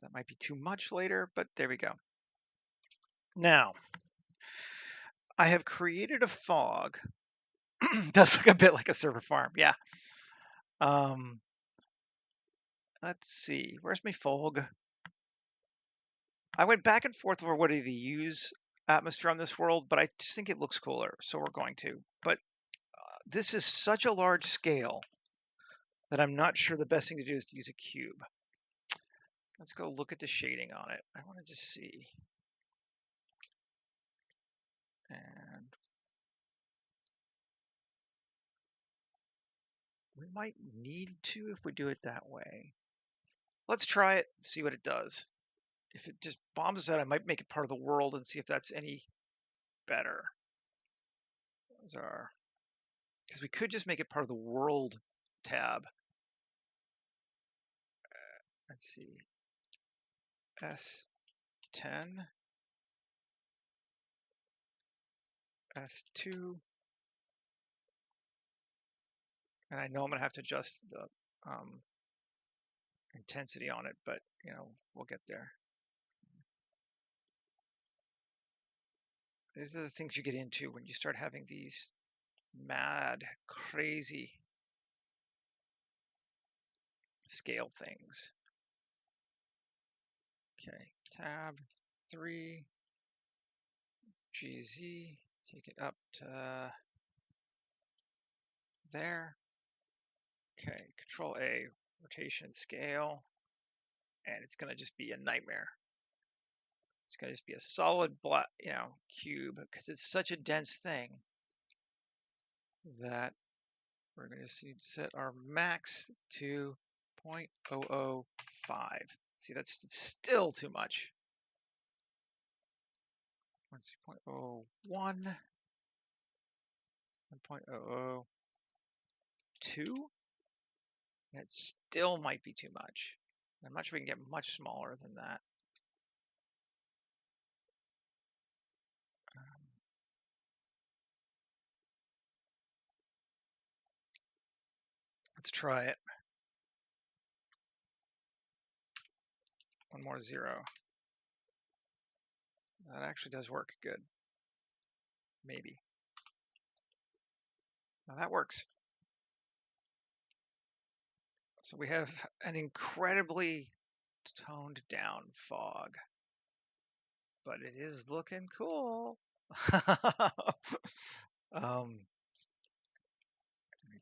That might be too much later, but there we go. Now, I have created a fog. Does look a bit like a server farm, yeah. Let's see, where's my fog? I went back and forth over whether to use atmosphere on this world, but I just think it looks cooler, so we're going to. But this is such a large scale that I'm not sure the best thing to do is to use a cube. Let's go look at the shading on it. I want to just see. And we might need to if we do it that way. Let's try it, see what it does. If it just bombs us out, I might make it part of the world and see if that's any better. Those are, because we could just make it part of the world tab. Let's see. S10, S2, and I know I'm gonna have to adjust the intensity on it, but you know, we'll get there. These are the things you get into when you start having these mad, crazy scale things. Okay, tab 3, GZ, take it up to there. Okay, Control A, rotation scale, and it's gonna just be a nightmare. It's gonna just be a solid black, cube, because it's such a dense thing that we're gonna just need to set our max to 0.005. See, that's still too much. Let's see, 0.01, 1.002. It still might be too much. I'm not sure we can get much smaller than that. Let's try it. One more 0. That actually does work good. Maybe. Now that works. So we have an incredibly toned down fog, but it is looking cool. We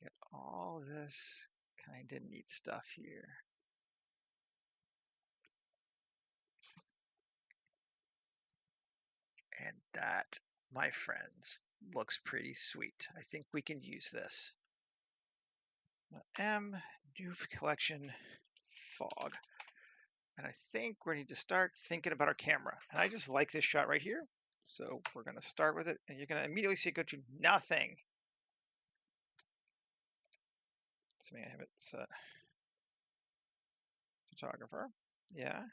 get all this kind of neat stuff here. And that, my friends, looks pretty sweet. I think we can use this. M, new collection, fog. And I think we need to start thinking about our camera. And I just like this shot right here. So we're going to start with it, and you're going to immediately see it go to nothing. So I have it set. Photographer. Yeah.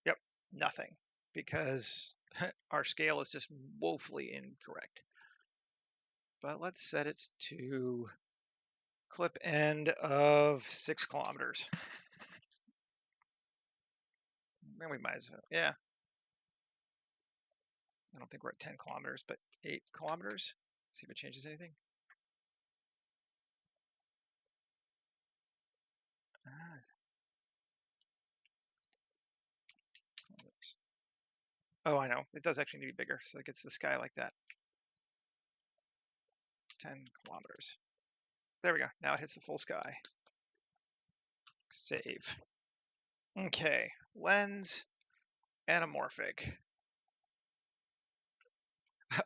Yep, nothing. Because our scale is just woefully incorrect. But let's set it to clip end of 6 kilometers. And we might as well, yeah. I don't think we're at 10 kilometers, but 8 kilometers. See if it changes anything. Oh, I know. It does actually need to be bigger, so it gets the sky like that. 10 kilometers. There we go. Now it hits the full sky. Save. Okay. Lens. Anamorphic.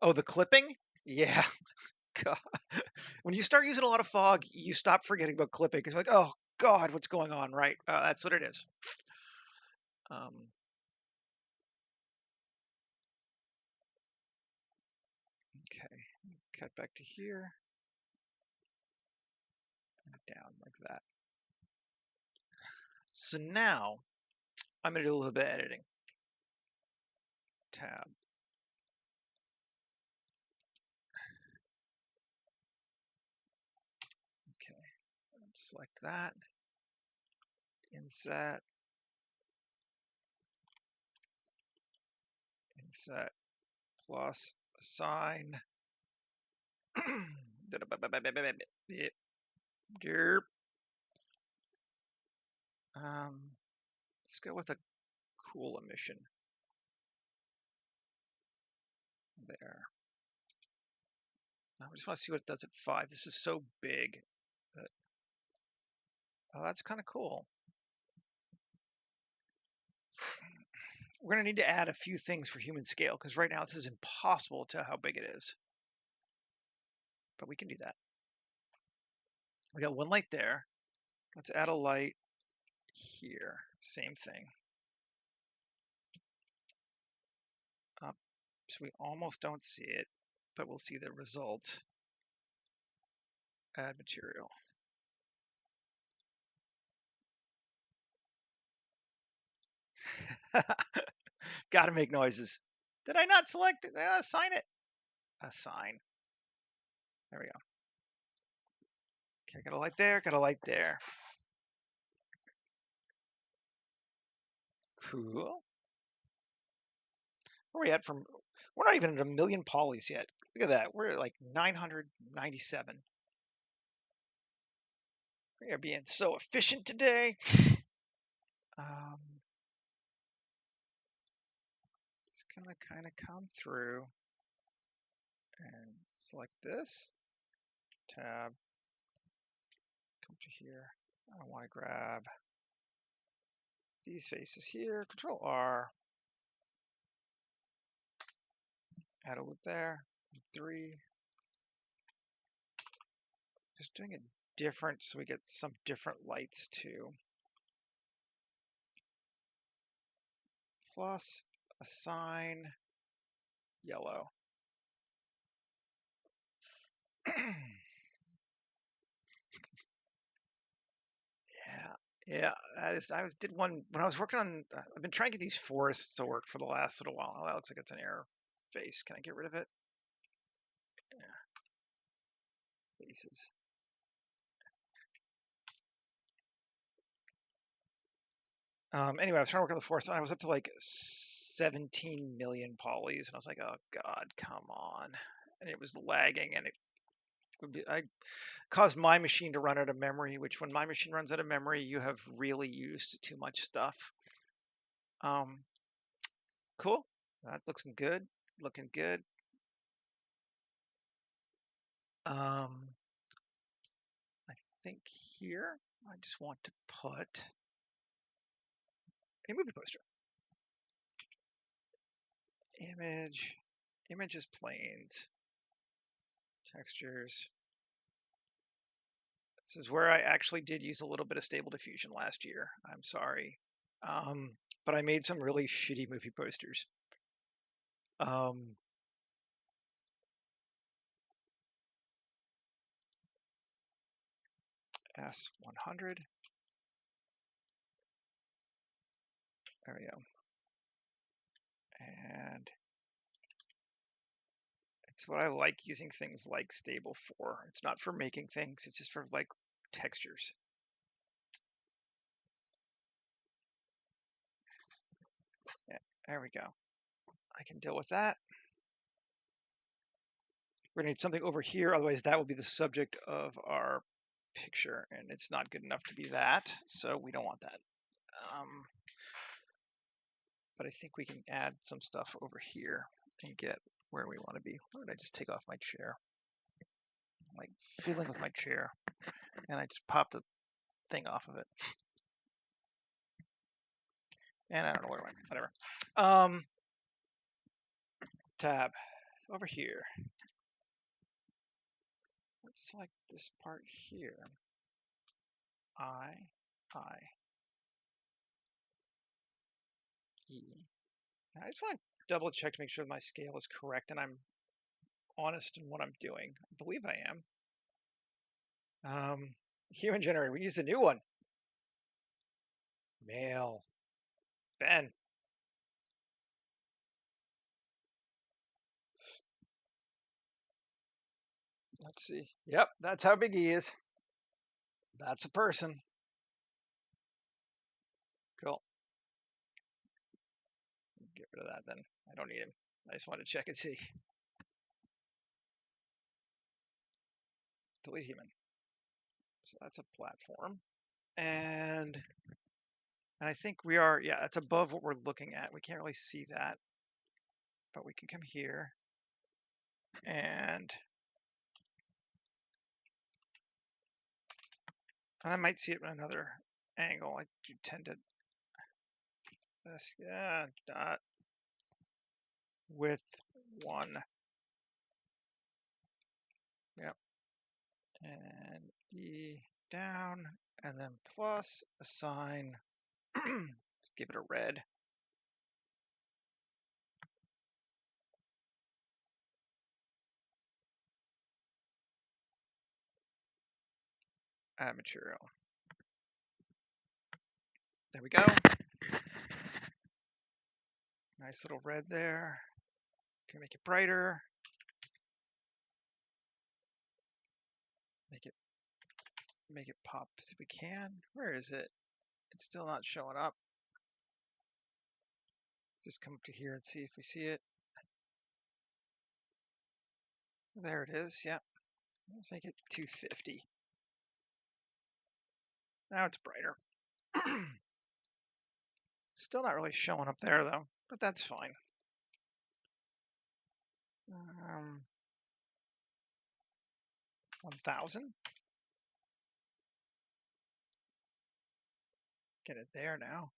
Oh, the clipping? Yeah. God. When you start using a lot of fog, you stop forgetting about clipping. It's like, oh, God, what's going on? Right. That's what it is. Um, okay. Cut back to here. And down like that. So now I'm going to do a little bit of editing. Tab. Okay. Select that. Inset. Inset plus assign. Derp. Let's go with a cool emission there. I just want to see what it does at 5. This is so big that, oh, that's kind of cool. We're going to need to add a few things for human scale because right now this is impossible to tell how big it is. But we can do that. We got one light there. Let's add a light here. Same thing. Up, so we almost don't see it, but we'll see the results. Add material. Gotta make noises. Did I not select it? Assign it. Assign. There we go. Okay, got a light there, got a light there. Cool. Where are we at from? We're not even at 1,000,000 polys yet. Look at that. We're at like 997. We are being so efficient today. It's gonna kind of come through and select this tab. Come to here. I want to grab these faces here. Control R. Add a loop there. 3. Just doing it different so we get some different lights too. Plus assign yellow. Yeah, that is. Did one when I was working on. I've been trying to get these forests to work for the last little while. Oh, that looks like it's an error face. Can I get rid of it? Yeah, faces. Anyway, I was trying to work on the forest, and I was up to like 17 million polys, and I was like, oh God, come on! And it was lagging, and it would be. I caused my machine to run out of memory. Which, when my machine runs out of memory, you have really used too much stuff. Cool. That looks good. Looking good. I think here I just want to put a movie poster. Image, images, planes, textures. This is where I actually did use a little bit of stable diffusion last year. I'm sorry. But I made some really shitty movie posters. S100. There we go. And it's what I like using things like stable for. It's not for making things, it's just for like textures. Yeah, there we go. I can deal with that. We're gonna need something over here, otherwise that will be the subject of our picture, and it's not good enough to be that, so we don't want that. But I think we can add some stuff over here and get where we want to be. Why did I just take off my chair? I'm like fiddling with my chair, and I just popped the thing off of it. And I don't know where I went. Whatever. Tab over here. Let's select this part here. I, E. Now, I just want to double check to make sure my scale is correct and I'm honest in what I'm doing. I believe I am. Human generated. We use the new one. Male. Ben. Let's see. Yep, that's how big he is. That's a person. Cool. Get rid of that then. I don't need him. I just want to check and see. Delete human. So that's a platform. And I think we are, yeah, that's above what we're looking at. We can't really see that, but we can come here and I might see it in another angle. I do tend to this, yeah, dot with one. Yep. And E down and then plus assign. Let's give it a red. Add material. There we go. Nice little red there. Can make it brighter. Make it pop if we can. Where is it? It's still not showing up. Just come up to here and see if we see it. There it is. Yeah. Let's make it 250. Now it's brighter. Still not really showing up there though, but that's fine. 1000. Get it there now.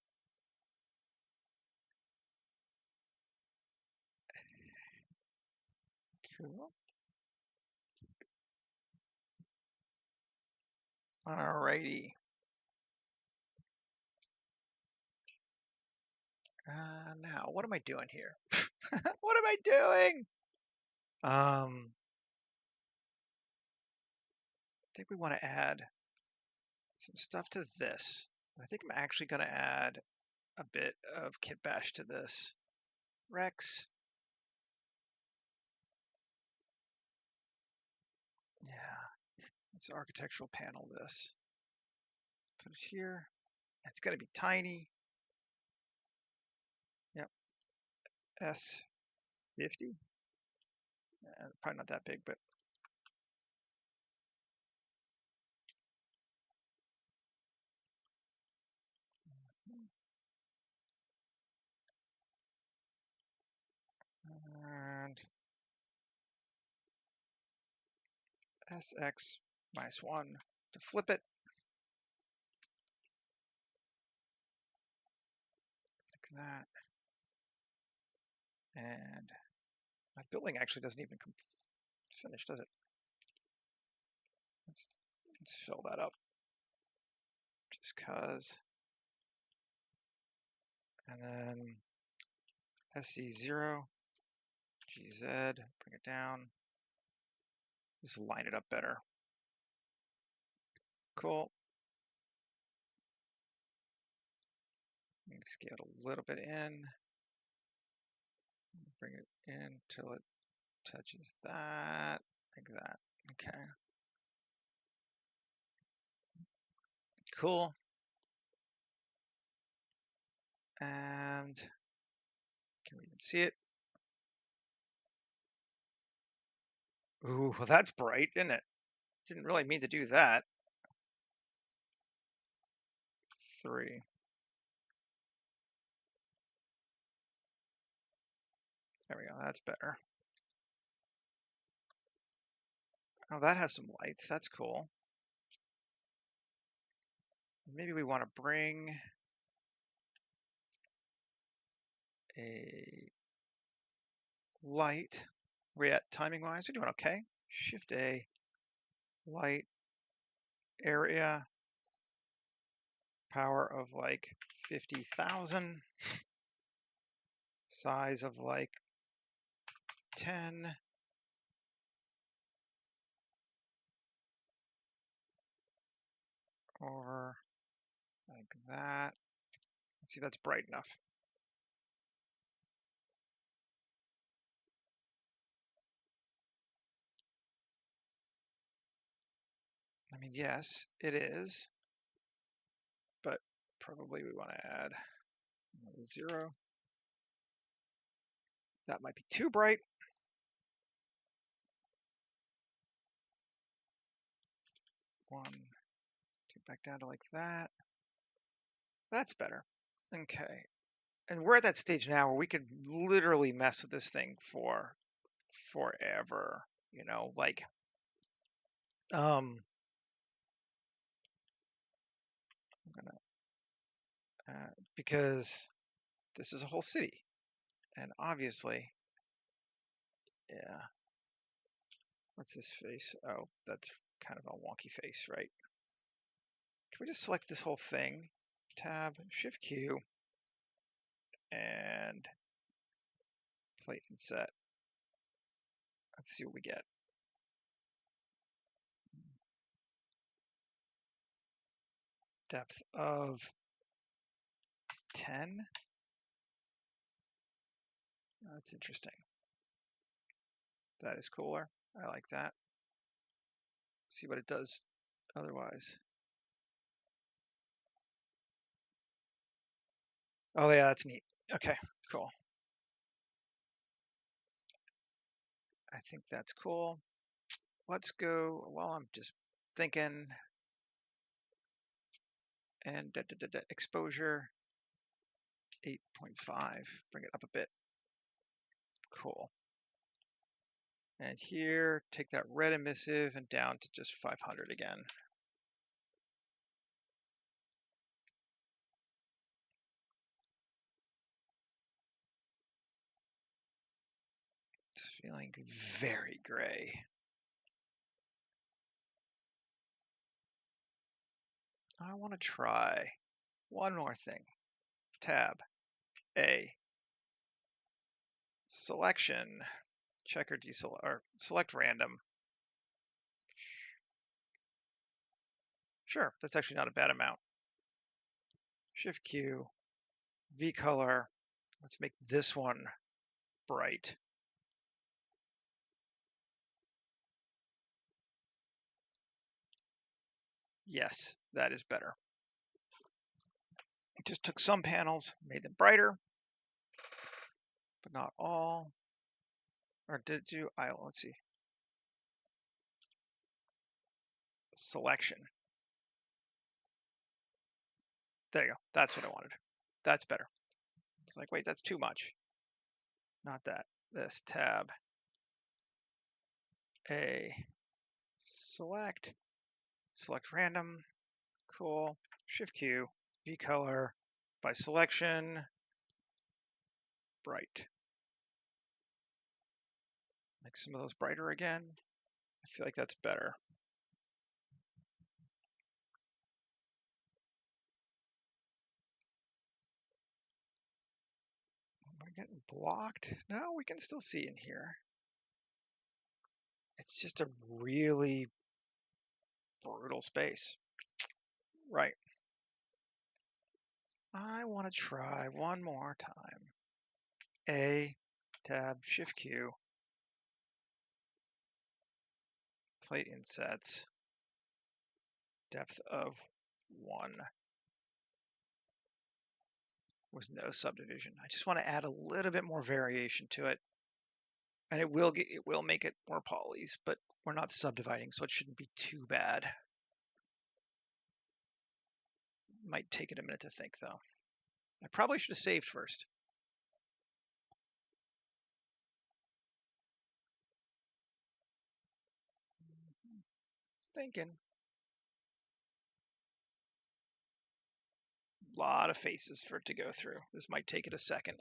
Cool. Alrighty. Now, what am I doing here? What am I doing? I think we want to add some stuff to this. I think I'm actually going to add a bit of kit bash to this. Rex. Yeah, let's architectural panel this. Put it here. It's going to be tiny. Yep. S50. Probably not that big, but and SX -1 to flip it. Like that. And my building actually doesn't even come finished, does it? Let's fill that up. Just cause. And then SC0, GZ, bring it down. Just line it up better. Cool. Scale it a little bit in. Bring it in till it touches that, like that. Okay. Cool. And can we even see it? Ooh, well, that's bright, isn't it? Didn't really mean to do that. 3. There we go. That's better. Oh, that has some lights. That's cool. Maybe we want to bring a light. We're at timing wise. We're doing okay. Shift A, light area. power of like 50,000, size of like 10, or like that. Let's see if that's bright enough. I mean, yes, it is, but probably we want to add 0. That might be too bright. 1, 2, back down to like that. That's better. Okay. And we're at that stage now where we could literally mess with this thing for forever, you know, like, I'm gonna, because this is a whole city, and obviously, yeah, what's this face? Oh, that's kind of a wonky face, right? Can we just select this whole thing? Tab, Shift Q, and plate and set. Let's see what we get. Depth of 10. That's interesting. That is cooler. I like that. See what it does otherwise. Oh yeah, that's neat. Okay, cool. I think that's cool. Let's go, while I'm just thinking, and exposure 8.5, bring it up a bit. Cool. And here, take that red emissive and down to just 500 again. It's feeling very gray. I want to try one more thing. Tab, A, selection, check or deselect, or select random. Sure, that's actually not a bad amount. Shift Q, V color. Let's make this one bright. Yes, that is better. Just took some panels, made them brighter, but not all. Or did you? Let's see. Selection. There you go. That's what I wanted. That's better. It's like, wait, that's too much. Not that. This tab. A. Select. Select random. Cool. Shift Q. V color. By selection. Bright. Make some of those brighter again. I feel like that's better. Am I getting blocked? No, we can still see in here. It's just a really brutal space. Right. I want to try one more time. A, tab, Shift Q, plate insets, depth of 1 with no subdivision. I just want to add a little bit more variation to it. And it will make it more polys, but we're not subdividing, so it shouldn't be too bad. Might take it a minute to think though. I probably should have saved first. Just thinking. A lot of faces for it to go through. This might take it a second.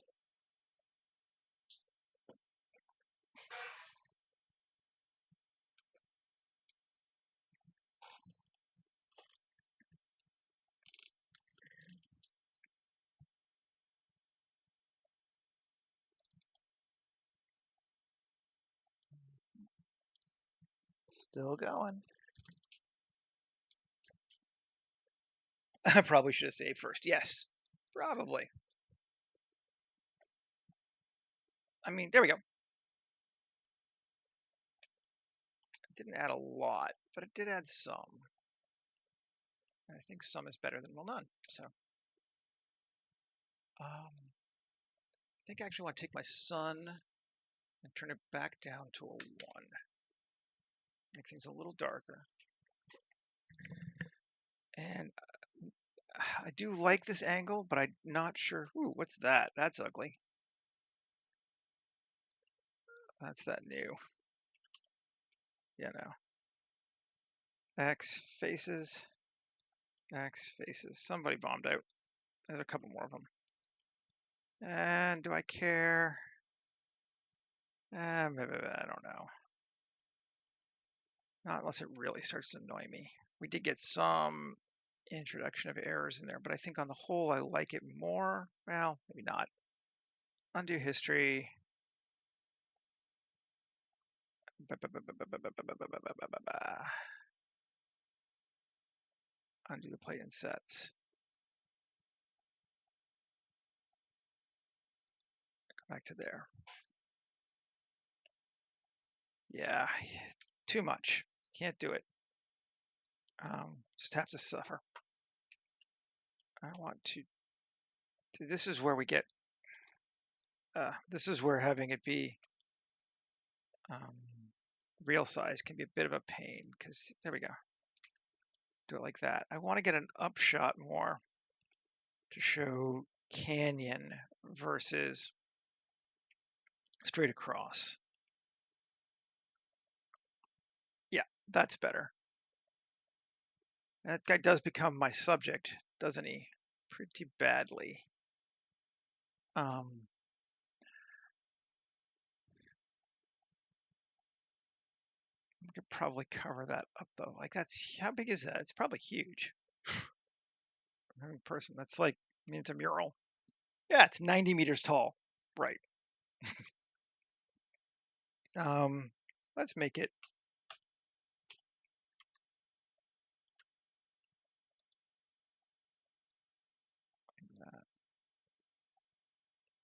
Still going. I probably should have saved first. Yes, probably. I mean, there we go. It didn't add a lot, but it did add some. And I think some is better than well none. So I think I actually want to take my sun and turn it back down to a 1. Make things a little darker. And I do like this angle, but I'm not sure. Ooh, what's that? That's ugly. That's that new. Yeah, no. X faces. X faces. Somebody bombed out. There's a couple more of them. And do I care? Maybe, I don't know. Not unless it really starts to annoy me. We did get some introduction of errors in there, but I think on the whole I like it more. Well, maybe not. Undo history. Undo the plate and sets. Go back to there. Yeah, too much. Can't do it. Just have to suffer. I want to. This is where we get. This is where having it be real size can be a bit of a pain because there we go. Do it like that. I want to get an upshot more to show canyon versus straight across. Yeah, that's better. That guy does become my subject, doesn't he? Pretty badly. We could probably cover that up though. Like that's how big is that? It's probably huge. Person, that's like, I mean, it's a mural. Yeah, it's 90 meters tall. Right. Let's make it.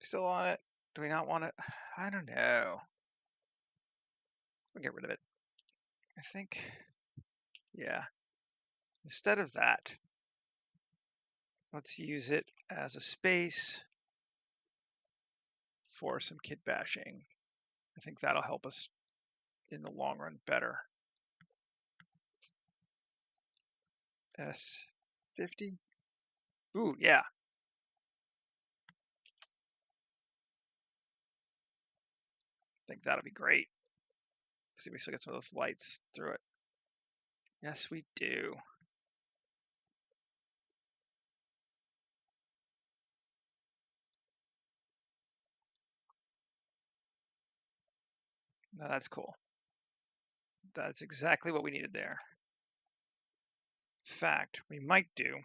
Still on it? Do we not want it? I don't know. We'll get rid of it. I think, yeah. Instead of that, let's use it as a space for some kit bashing. I think that'll help us in the long run better. S50. Ooh, yeah. I think that'll be great. Let's see if we still get some of those lights through it. Yes, we do. No, that's cool. That's exactly what we needed there. In fact, we might do.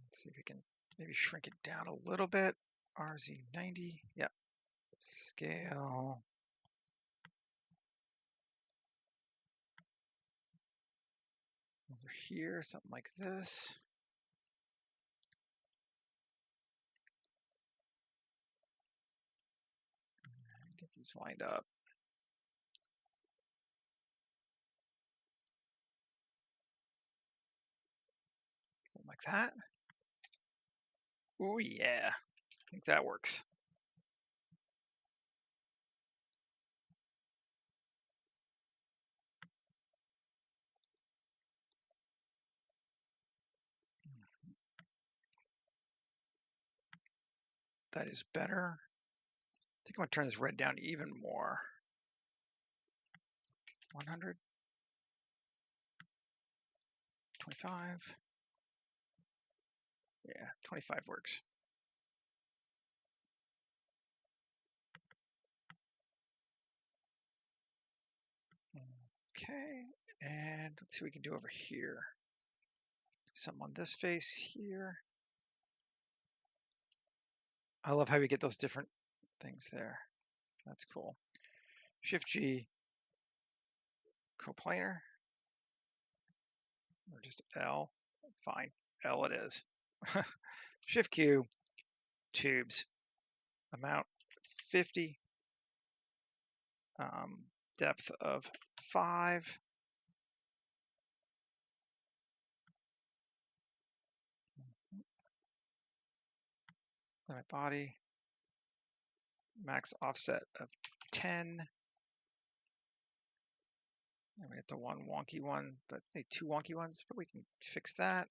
Let's see if we can maybe shrink it down a little bit. RZ90. Yep. Scale. Over here, something like this. Get these lined up. Something like that. Oh yeah, I think that works. That is better. I think I'm gonna turn this red down even more. 100. 25. Yeah, 25 works. Okay, and let's see what we can do over here. Something on this face here. I love how we get those different things there. That's cool. Shift G, coplanar, or just L. Fine, L it is. Shift Q, tubes. Amount 50. Depth of 5. My body. Max offset of 10. And we get the one wonky one, but they two wonky ones, but we can fix that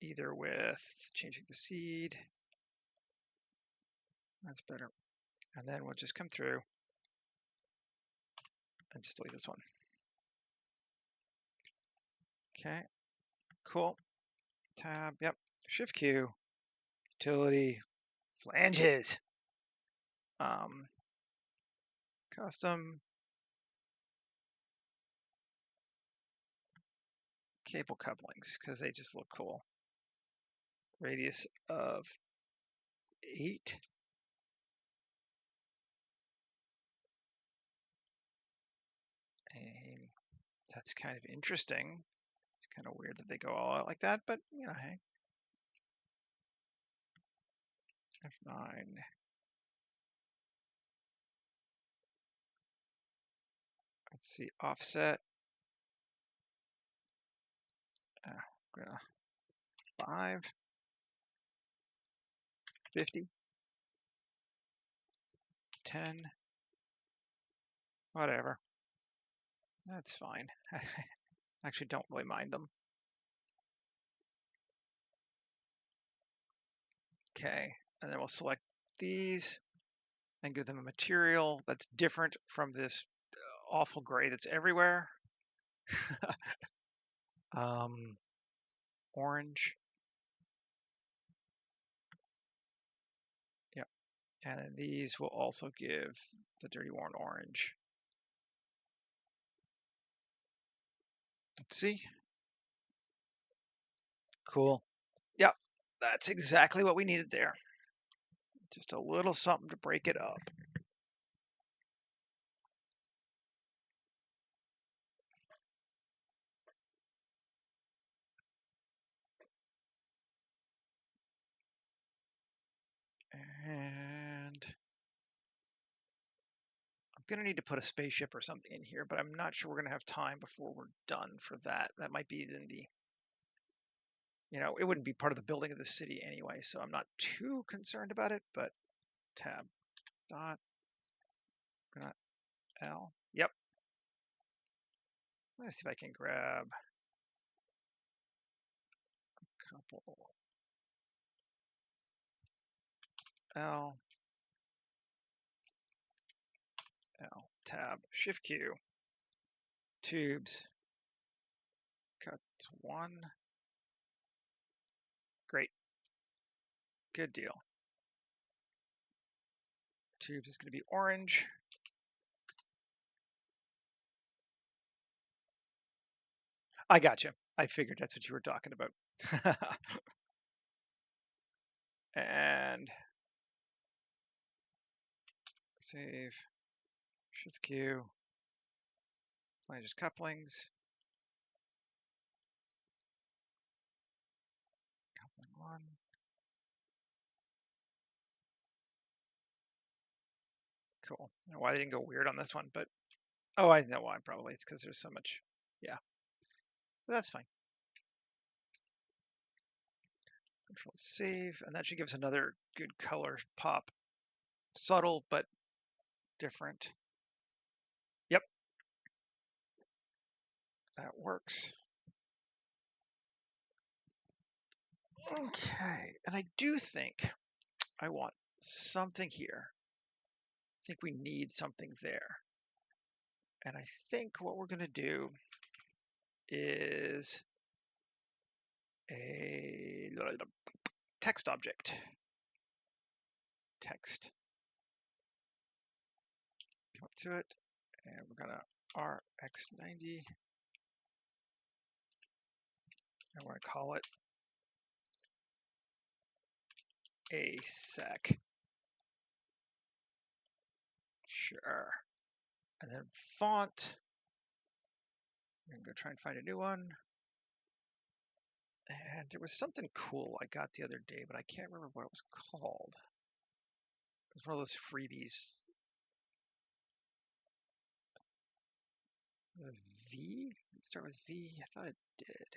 either with changing the seed. That's better. And then we'll just come through and just delete this one. Okay, cool. Tab, yep. Shift Q, utility, flanges. Custom cable couplings, because they just look cool. Radius of 8. And that's kind of interesting. It's kind of weird that they go all out like that, but you know, hey. F9. Let's see, offset. 5, 50, 10, whatever. That's fine. I actually don't really mind them. Okay, and then we'll select these and give them a material that's different from this awful gray that's everywhere. Orange. Yep. And then these will also give the dirty worn orange. Let's see. Cool. Yep. That's exactly what we needed there. Just a little something to break it up. And I'm going to need to put a spaceship or something in here, but I'm not sure we're going to have time before we're done for that. That might be in the, you know, it wouldn't be part of the building of the city anyway, so I'm not too concerned about it, but tab dot L. Yep. Let's see if I can grab a couple. L, L, tab, shift Q, tubes, cut 1. Great. Good deal. Tubes is going to be orange. I got you. I figured that's what you were talking about. And save, shift Q, flanges couplings, coupling 1. Cool. I don't know why they didn't go weird on this one, but oh, I know why. Probably it's because there's so much. Yeah, but that's fine. Control save, and that should give us another good color pop. Subtle, but different. Yep, that works. Okay, and I do think I want something here. I think we need something there. And I think what we're going to do is a text object. Text. Come up to it, and we're going to RX90. I want to call it a sec. Sure. And then font. I'm gonna go try and find a new one. And there was something cool I got the other day, but I can't remember what it was called. It was one of those freebies. V? Let's start with V. I thought it did.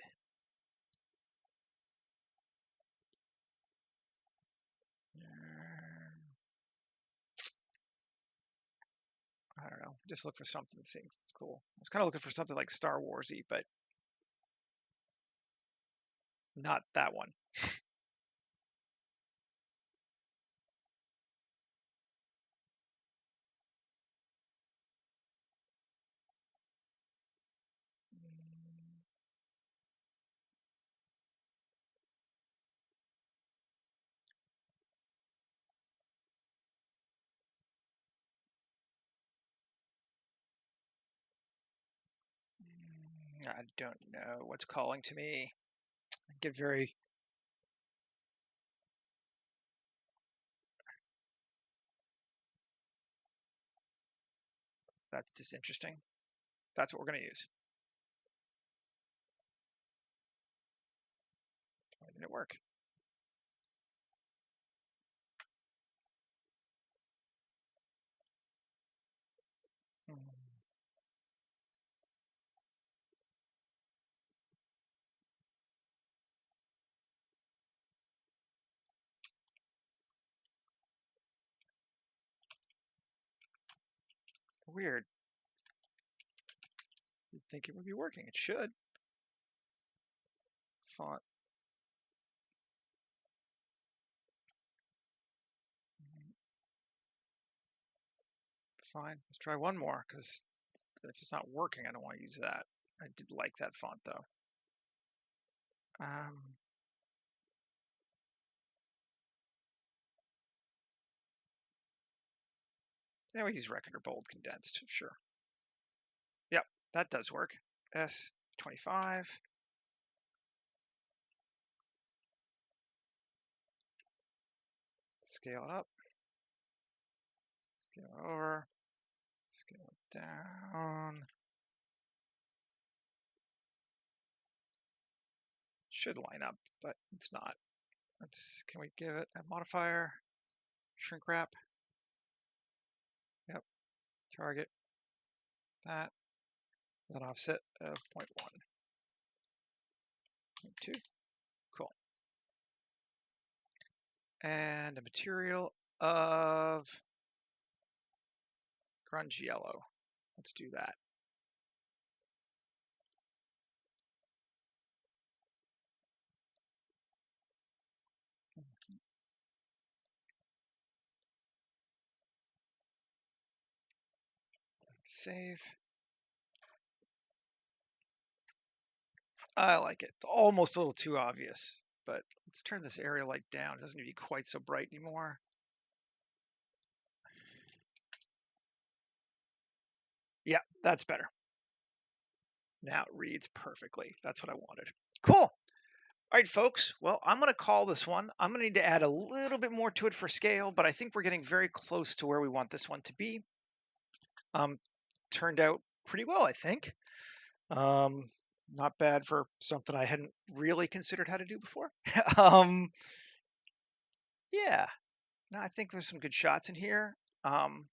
I don't know. Just look for something that seems cool. I was kind of looking for something like Star Warsy, but not that one. I don't know what's calling to me. I get very. That's disinteresting. That's what we're going to use. Why didn't it work? Weird. You'd think it would be working. It should. Font. Fine. Let's try one more, because if it's not working, I don't want to use that. I did like that font, though. Then we use record or bold condensed. Sure. Yep, that does work. S25. Scale it up. Scale it over. Scale it down. Should line up, but it's not. Can we give it a modifier? Shrink wrap. Yep. Target that. Then offset of 0.1. 0.2. Cool. And a material of grunge yellow. Let's do that. Save. I like it. Almost a little too obvious, but let's turn this area light down. It doesn't need to be quite so bright anymore. Yeah, that's better. Now it reads perfectly. That's what I wanted. Cool. All right, folks. Well, I'm going to call this one. I'm going to need to add a little bit more to it for scale, but I think we're getting very close to where we want this one to be. Turned out pretty well, I think. Not bad for something I hadn't really considered how to do before. Yeah, no, I think there's some good shots in here. And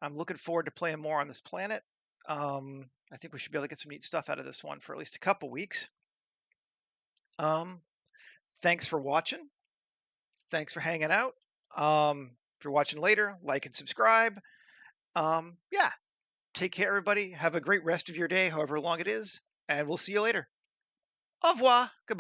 I'm looking forward to playing more on this planet. I think we should be able to get some neat stuff out of this one for at least a couple weeks. Thanks for watching. Thanks for hanging out. If you're watching later, like and subscribe. Yeah, take care, everybody. Have a great rest of your day, however long it is, and we'll see you later. Au revoir. Goodbye.